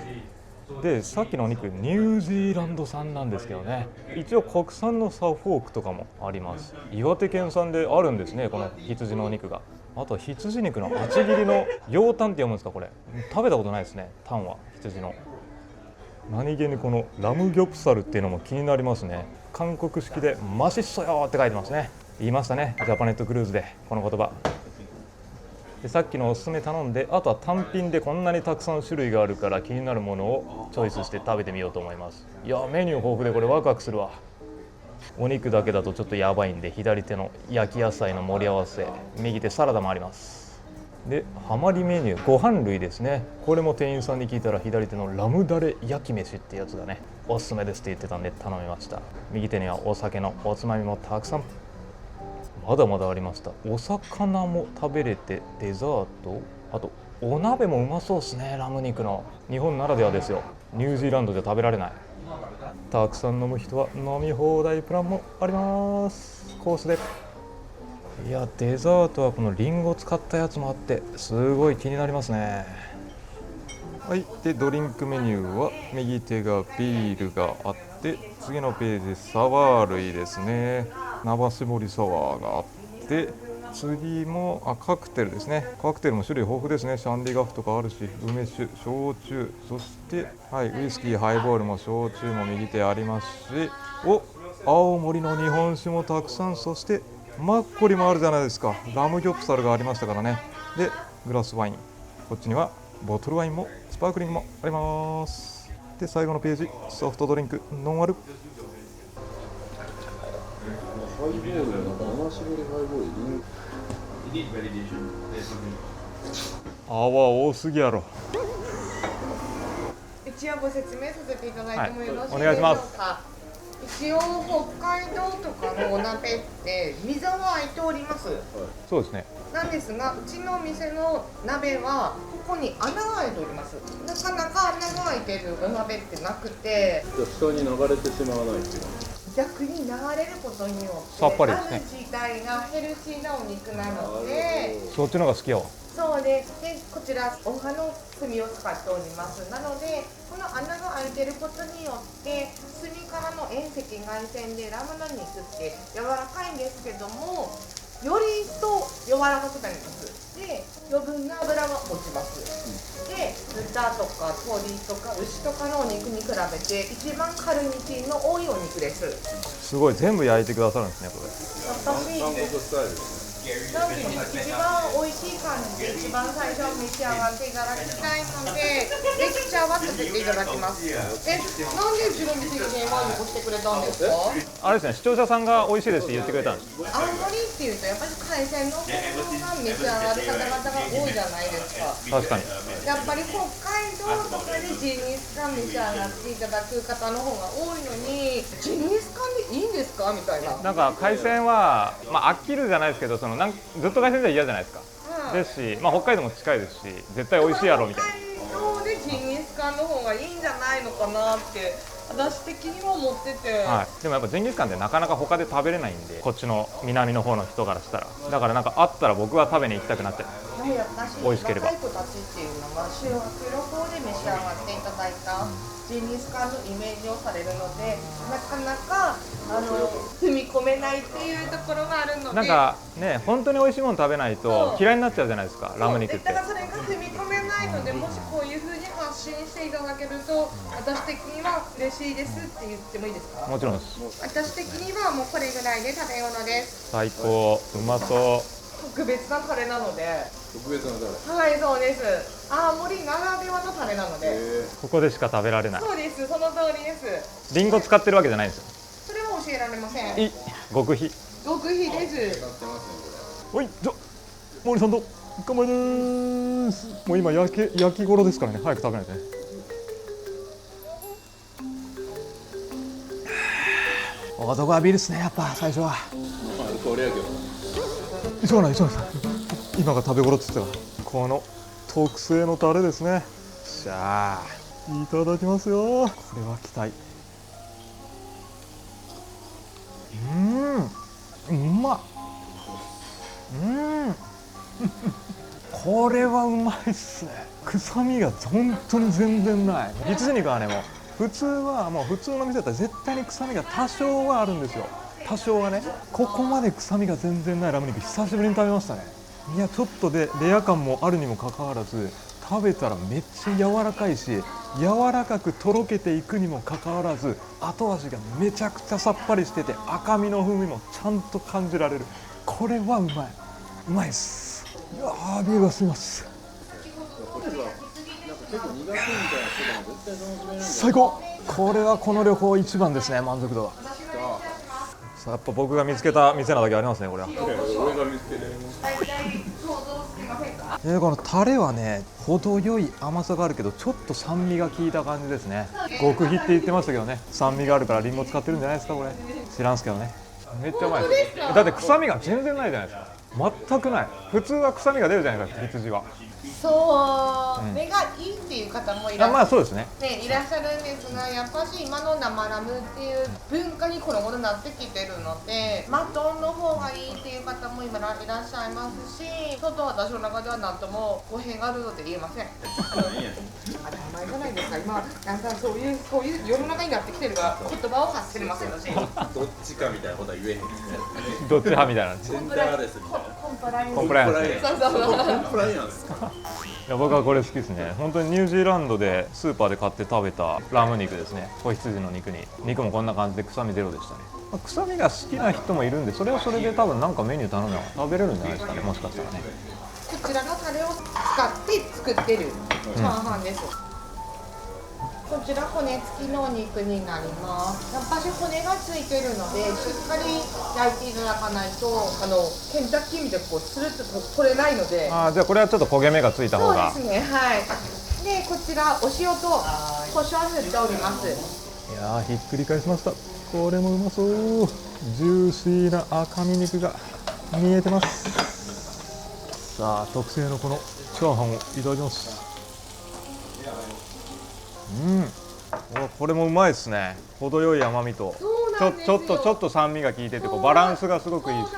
で、さっきのお肉ニュージーランド産なんですけどね、一応国産のサフォークとかもあります。岩手県産であるんですね、この羊のお肉が。あとは羊肉の厚切りの羊タンって読むんですか、これ食べたことないですね。タンは羊の、何気にこのラムギョプサルっていうのも気になりますね。韓国式でマシッソヨーって書いてますね。言いましたね、ジャパネットクルーズでこの言葉で。さっきのおすすめ頼んで、あとは単品でこんなにたくさん種類があるから気になるものをチョイスして食べてみようと思います。いや、メニュー豊富でこれワクワクするわ。お肉だけだとちょっとやばいんで、左手の焼き野菜の盛り合わせ、右手サラダもあります。で、ハマりメニューご飯類ですね。これも店員さんに聞いたら左手のラムダレ焼き飯ってやつがねおすすめですって言ってたんで頼みました。右手にはお酒のおつまみもたくさん、まだまだありました。お魚も食べれて、デザート、あとお鍋もうまそうですね。ラム肉の日本ならではですよ。ニュージーランドじゃ食べられない。たくさん飲む人は飲み放題プランもあります。コースで。いや、デザートはこのリンゴを使ったやつもあってすごい気になりますね。はい。で、ドリンクメニューは右手がビールがあって、次のページサワー類ですね。生搾りサワーがあって、次もカクテルですね。カクテルも種類豊富ですね。シャンディガフとかあるし、梅酒、焼酎、そして、ウイスキー、ハイボールも焼酎も右手ありますし、青森の日本酒もたくさん、そしてマッコリもあるじゃないですか。ラムギョプサルがありましたからね。で、グラスワイン、こっちにはボトルワインもスパークリングもあります。で、最後のページ、ソフトドリンクノンアル。ハイボールやな、生搾りハイボール。泡多すぎやろ。一応ご説明させていただいてもよろしいでしょうか。お願いします。一応北海道とかのお鍋って溝は開いております。そうですね。なんですが、うちのお店の鍋はここに穴が開いております。なかなか穴が開いてるお鍋ってなくて、じゃあ下に流れてしまわないっていう。逆に流れることによってさっぱりですね。ラム自体がヘルシーなお肉なので、そっちの方が好きやわ。そうです。で、こちらお葉の炭を使っております。なので、この穴が開いてることによって炭からの遠赤外線でラムの肉って柔らかいんですけども、より一層柔らかくなります。で、余分な脂が落ちます。で、豚とか鶏とか牛とかのお肉に比べて一番カルニティの多いお肉です。すごい、全部焼いてくださるんですね、これ。なんで一番美味しい感じで一番最初召し上がっていただきたいので、レクチャーはさせていただきます。なんでうちの店に電話に来てくれたんですか？あれですね、視聴者さんが美味しいですって言ってくれたんです。青森っていうとやっぱり海鮮の方が召し上がる方々が多いじゃないですか。確かに。やっぱり北海道とかでジンギスカン召し上がっていただく方の方が多いのに、ジンギスカンでいいんですかみたいな。なんか海鮮は、飽きるじゃないですけど、ずっと海鮮じゃ嫌じゃないですか。ですし、北海道も近いですし、絶対美味しいやろみたいな。北海道でジンギスカンの方がいいんじゃないのかなって私的には思ってて、でもやっぱジンギスカンってなかなか他で食べれないんで、こっちの南の方の人からしたら。だからなんかあったら僕は食べに行きたくなって。やっぱし美味しければ。若い子たちっていうのは修学旅行で召し上がっていただいたジンギスカンのイメージをされるので、なかなか踏み込めないっていうところがあるので、なんかね、本当に美味しいもの食べないと嫌いになっちゃうじゃないですか、ラム肉って。だからそれが踏み込めないので、もしこういう風に発信していただけると私的には嬉しいですって言ってもいいですか？もちろんです。私的にはもうこれぐらいで食べ物です。最高、うまそう。特別なタレなので。特別なタレ。はい、そうです。青森ならではのタレなので。ここでしか食べられない。そうです、その通りです。リンゴ使ってるわけじゃないんですよ。それも教えられません。極秘。極秘です。はい、じゃあ森さんと乾杯です。もう今焼き頃ですからね、早く食べないとね。男はビールですね、やっぱ最初は。これやけど。急がない。今が食べ頃って言ってたから。この特製のタレですね。じゃあいただきますよ。これは期待。うまっ。これはうまいっすね。臭みが本当に全然ない。羊肉はね、もう普通の店だったら絶対に臭みが多少はあるんですよ。多少はね。ここまで臭みが全然ないラム肉久しぶりに食べましたね。いや、ちょっとでレア感もあるにもかかわらず、食べたらめっちゃ柔らかいし、柔らかくとろけていくにもかかわらず、後味がめちゃくちゃさっぱりしてて、赤身の風味もちゃんと感じられる。これはうまいです。いやー、ビールが進みます。最高。これはこの旅行一番ですね、満足度が。さあ、やっぱ僕が見つけた店なだけありますね、これは。このタレはね、程よい甘さがあるけどちょっと酸味が効いた感じですね。極秘って言ってましたけどね、酸味があるからリンゴ使ってるんじゃないですか。これ知らんすけどね。めっちゃうまいです。だって臭みが全然ないじゃないですか。全くない。普通は臭みが出るじゃないですか、羊は。そう、目がいいっていう方もいらっしゃる。まあそうですね。いらっしゃるんですが、やっぱし今の生ラムっていう文化にこの頃なってきてるので、マトンの方がいいっていう方も今いらっしゃいますし、ちょっと私の中では何とも語弊があるので言えません。当たり前じゃないですか。今なんかそういう世の中になってきてるが言葉を発してませんし。どっちかみたいなことは言えへん。どっち派みたいな。ジェンダーレスみたいな。コンプライアンス。コンプライアンス。そうそうそう。コンプライアンス。いや、僕はこれ好きですね。本当にニュージーランドでスーパーで買って食べたラム肉ですね。子羊の肉もこんな感じで臭みゼロでしたね。臭みが好きな人もいるんで、それはそれで多分なんかメニュー頼めば食べれるんじゃないですかね、もしかしたらね。こちらのタレを使って作ってるチャーハンです。こちら骨付きのお肉になります。やっぱし骨がついてるので、しっかり焼いていただかないと、ケンタッキーみたいにこうスルッと取れないので。じゃあこれはちょっと焦げ目がついた方が。そうですね、はい。で、こちらお塩と胡椒を振っております。いやー、ひっくり返しました。これもうまそう。ジューシーな赤身肉が見えてます。さあ、特製のこのチャーハンをいただきます。これもうまいですね。程よい甘みとちょっと酸味が効いてて、バランスがすごくいいし、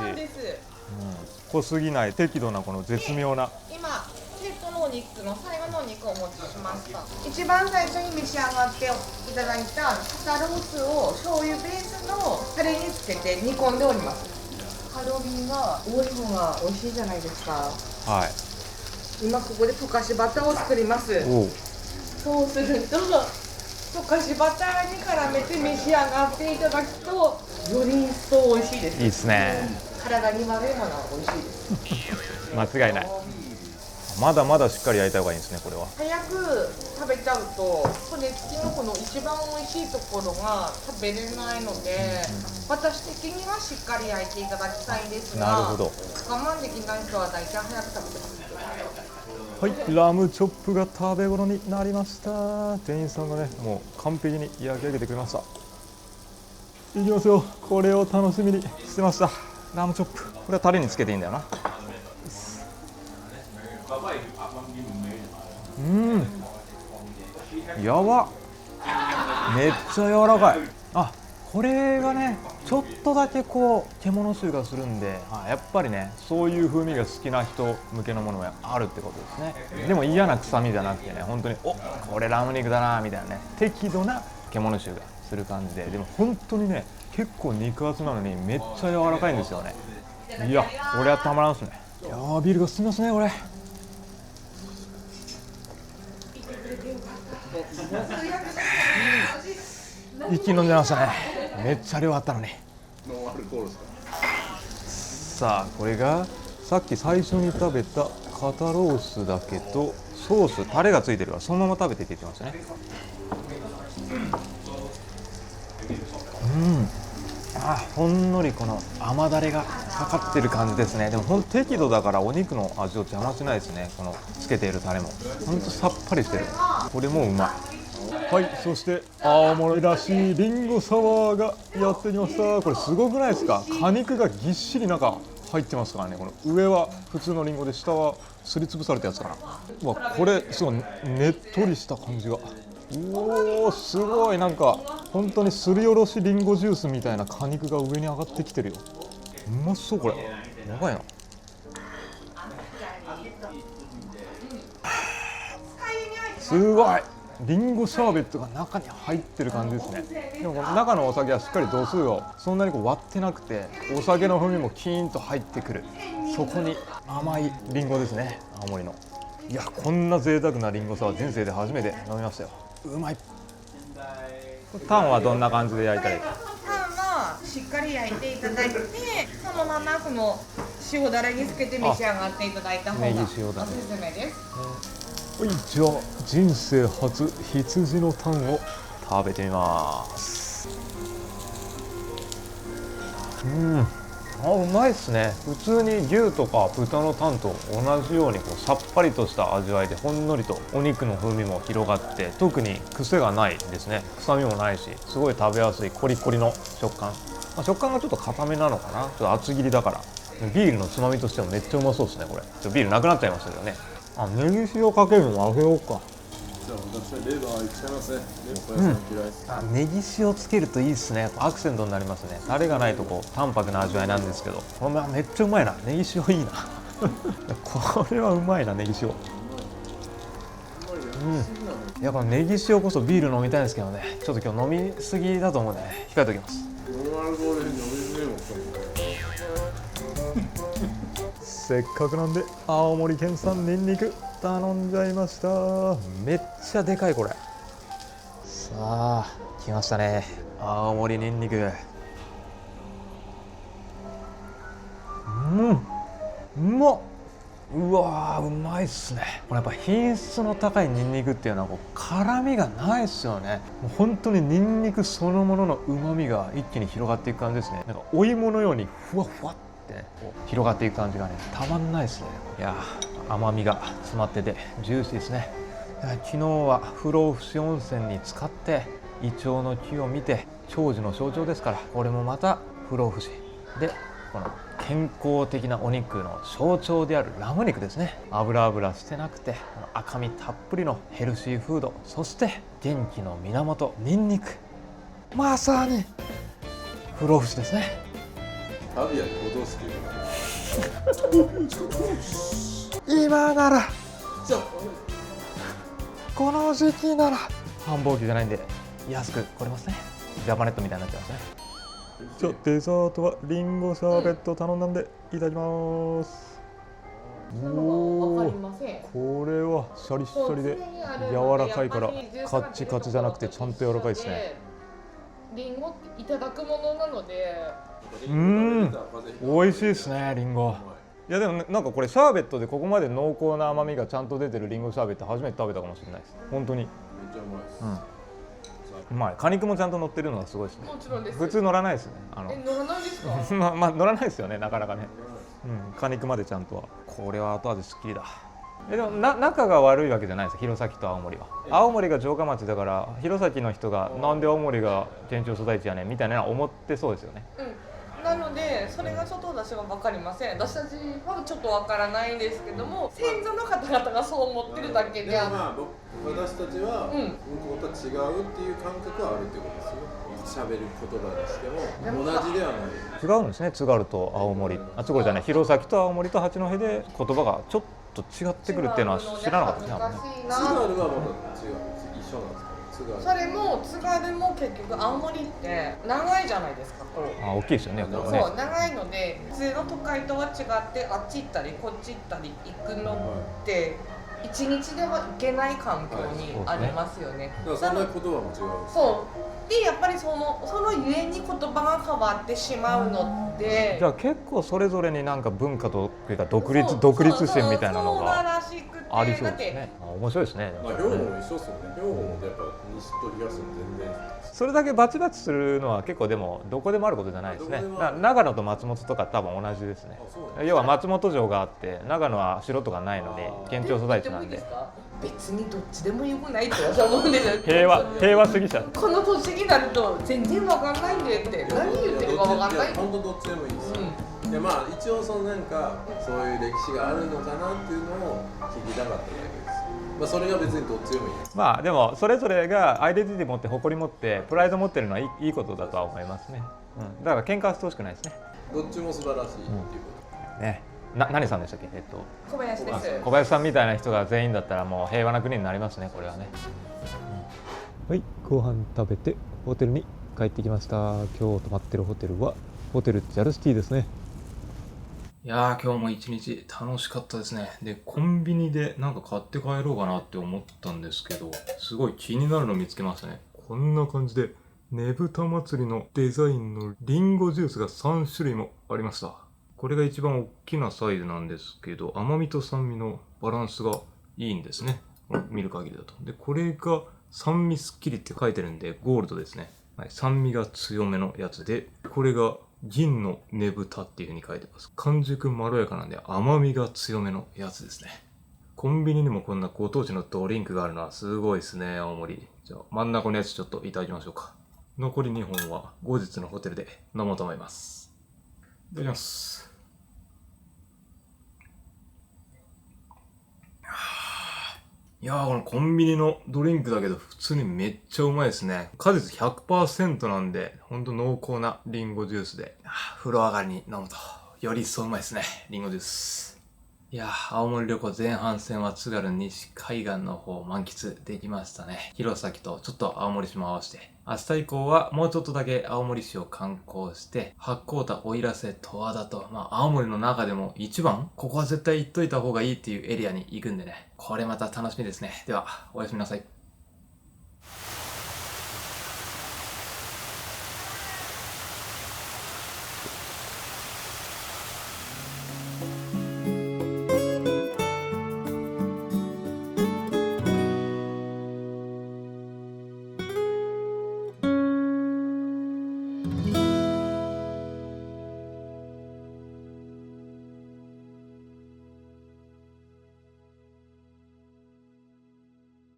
濃すぎない適度なこの絶妙な。今セットのお肉の最後のお肉をお持ちしました。一番最初に召し上がっていただいた肩ロースを醤油ベースのタレにつけて煮込んでおります。カロリーが多い方が美味しいじゃないですか。はい。今ここで溶かしバターを作ります。そうすると溶かしバターに絡めて召し上がっていただくとより一層美味しいです。いいですね。体に悪いものは美味しいです。間違いない。まだまだしっかり焼いた方がいいんですね、これは。早く食べちゃうと骨付きのこの一番美味しいところが食べれないので、私的にはしっかり焼いていただきたいんですが、なるほど。我慢できない人は大体早く食べてます。はい、ラムチョップが食べ頃になりました。店員さんがね、もう完璧に焼き上げてくれました。いきますよ。これを楽しみにしてました。ラムチョップ。これはタレにつけていいんだよな。やばっ。めっちゃ柔らかい。これがね、ちょっとだけこう獣臭がするんで、やっぱりね、そういう風味が好きな人向けのものがあるってことですね。でも嫌な臭みじゃなくてね、本当にこれラム肉だなみたいなね、適度な獣臭がする感じで、でも本当にね、結構肉厚なのにめっちゃ柔らかいんですよね。いや、これはたまらんっすね。いやー、ビールが進みますね、これ。一気に飲んじゃいましたね。めっちゃ量あったのに。ノンアルコールですか。さあ、これがさっき最初に食べた肩ロースだけどソースタレがついてるからそのまま食べてって言ってましたね。ほんのりこの甘だれがかかってる感じですね。でもほんと適度だからお肉の味を邪魔しないですね。このつけているタレもほんとさっぱりしてる。これもうまい。はい、そして青森らしいりんごサワーがやってきました。これすごくないですか？果肉がぎっしり中入ってますからね。この上は普通のりんごで下はすりつぶされたやつかな。わ、これすごいねっとりした感じが。おー、すごい。なんか本当にすりおろしりんごジュースみたいな果肉が上に上がってきてるよ。うまそう。これやばいな。すごい。リンゴシャーベットが中に入ってる感じですね。でもこの中のお酒はしっかり度数をそんなにこう割ってなくて、お酒の風味もキーンと入ってくる。そこに甘いリンゴですね、青森の。いや、こんな贅沢なリンゴサワー人生で初めて飲みましたよ。うまい。タンはどんな感じで焼いたらいい？パンはしっかり焼いていただいて、そのままこの塩だれにつけて召し上がっていただいた方がおすすめです。はい、じゃあ人生初羊のタンを食べてみます。うまいっすね。普通に牛とか豚のタンと同じようにこうさっぱりとした味わいで、ほんのりとお肉の風味も広がって、特に癖がないですね。臭みもないし、すごい食べやすいコリコリの食感。食感がちょっと固めなのかな。ちょっと厚切りだからビールのつまみとしてもめっちゃうまそうですね。これビールなくなっちゃいましたけどね。ネギ塩かけるのあげようか。じゃあ私はレバーいっちゃいますね。ネギ塩つけるといいですね。アクセントになりますね。タレがないとこう淡白な味わいなんですけど、これめっちゃうまいな。ネギ塩いいなこれはうまいな、ネギ塩。やっぱネギ塩こそビール飲みたいんですけどね、ちょっと今日飲みすぎだと思うんでね、控えておきます。せっかくなんで青森県産ニンニク頼んじゃいました。めっちゃでかいこれ。さあ来ましたね、青森ニンニク。うまっ。うわー、うまいっすね。これやっぱ品質の高いニンニクっていうのはこう辛みがないっすよね。もう本当にニンニクそのものの旨みが一気に広がっていく感じですね。なんかお芋のようにふわふわってね、こう広がっていく感じがね、たまんないですね。いやー、甘みが詰まっててジューシーですね。昨日は不老不死温泉に浸かってイチョウの木を見て、長寿の象徴ですから、これもまた不老不死で、この健康的なお肉の象徴であるラム肉ですね。油してなくて赤身たっぷりのヘルシーフード、そして元気の源ニンニク、まさに不老不死ですね。アビアでごどうすけど今なら、この時期なら繁忙期じゃないんで安く来れますね。ジャパネットみたいになってますね。じゃあデザートはリンゴシャーベット頼んだんでいただきます。おお、これはシャリシャリで柔らかいからカッチカチじゃなくてちゃんと柔らかいですね。リンゴいただくものなので、美味しいですね、リンゴ。いやでも、ね、なんかこれシャーベットでここまで濃厚な甘みがちゃんと出てるリンゴシャーベット初めて食べたかもしれないです。本当にめっちゃうまいです。うまい。果肉もちゃんと乗ってるのがすごいですね。もちろんです。普通乗らないですね。乗らないですか？まあ乗らないですよね、なかなかね。果肉までちゃんとは。これは後味すっきりだ。でも仲が悪いわけじゃないです。弘前と青森は。青森が城下町だから弘前の人がなんで青森が県庁所在地やねんみたいなのは思ってそうですよね。なのでそれがちょっと私は分かりません。私たちはちょっと分からないんですけども、先祖の方々がそう思ってるだけで、私たちは向こうと違うっていう感覚はあるってことですよ。喋る言葉にしても同じではない。違うんですね。津軽と青森、津軽じゃない、弘前と青森と八戸で言葉がちょっと違ってくるっていうのは知らなかったですね。津軽はまた違うんです。一緒なんですか？それも津軽も結局青森って長いじゃないですか。こう大きいですよね。そう、長いので普通の都会とは違ってあっち行ったりこっち行ったり行くのって一日では行けない環境にありますよね。だからそんな言葉も違う。そうで、やっぱりそのゆえに言葉が変わってしまうのて、じゃあ結構それぞれになんか文化というか独立心みたいなのそうがらしくて、ありそうですね。面白いですね。まあ兵庫も一緒っすよね。兵庫もやっぱ西と東と全然。それだけバチバチするのは結構でもどこでもあることじゃないですね。長野と松本とか多分同じですね。要は松本城があって長野は城とかないので県庁所在地なんで。別にどっちでもよくないって私は思うんですよ。平和主義者。この年になると全然わかんないんでって何言ってるかわかんない。本当どっちでもいいですよ。でまあ一応そのなんかそういう歴史があるのかなっていうのを聞きたかっただけです。まあそれが別にどっちでもいいです。まあでもそれぞれがアイデンティティ持って誇り持ってプライド持ってるのはいいことだとは思いますね。だから喧嘩はしてほしくないですね。どっちも素晴らしいっていうこと。ね。何さんでしたっけ？小林です。小林さんみたいな人が全員だったらもう平和な国になりますね、これはね。はい、ご飯食べてホテルに帰ってきました。今日泊まってるホテルはホテルジャルシティですね。いやー、今日も一日楽しかったですね。で、コンビニでなんか買って帰ろうかなって思ったんですけど、すごい気になるの見つけましたね。こんな感じでねぶた祭りのデザインのリンゴジュースが3種類もありました。これが一番大きなサイズなんですけど、甘みと酸味のバランスがいいんですね。見る限りだと。で、これが酸味すっきりって書いてるんで、ゴールドですね。はい、酸味が強めのやつで、これが銀のねぶたっていう風に書いてます。完熟まろやかなんで甘みが強めのやつですね。コンビニにもこんなご当地のドリンクがあるのはすごいですね、青森。じゃあ真ん中のやつちょっといただきましょうか。残り2本は後日のホテルで飲もうと思います。いただきます。いやー、このコンビニのドリンクだけど普通にめっちゃうまいですね。果実 100% なんで、ほんと濃厚なリンゴジュースで、風呂上がりに飲むとより一層うまいですね、リンゴジュース。いやー、青森旅行前半戦は津軽西海岸の方満喫できましたね。弘前とちょっと青森市も合わせて。明日以降はもうちょっとだけ青森市を観光して、八甲田、奥入瀬、十和田と、青森の中でも一番、ここは絶対行っといた方がいいっていうエリアに行くんでね。これまた楽しみですね。では、おやすみなさい。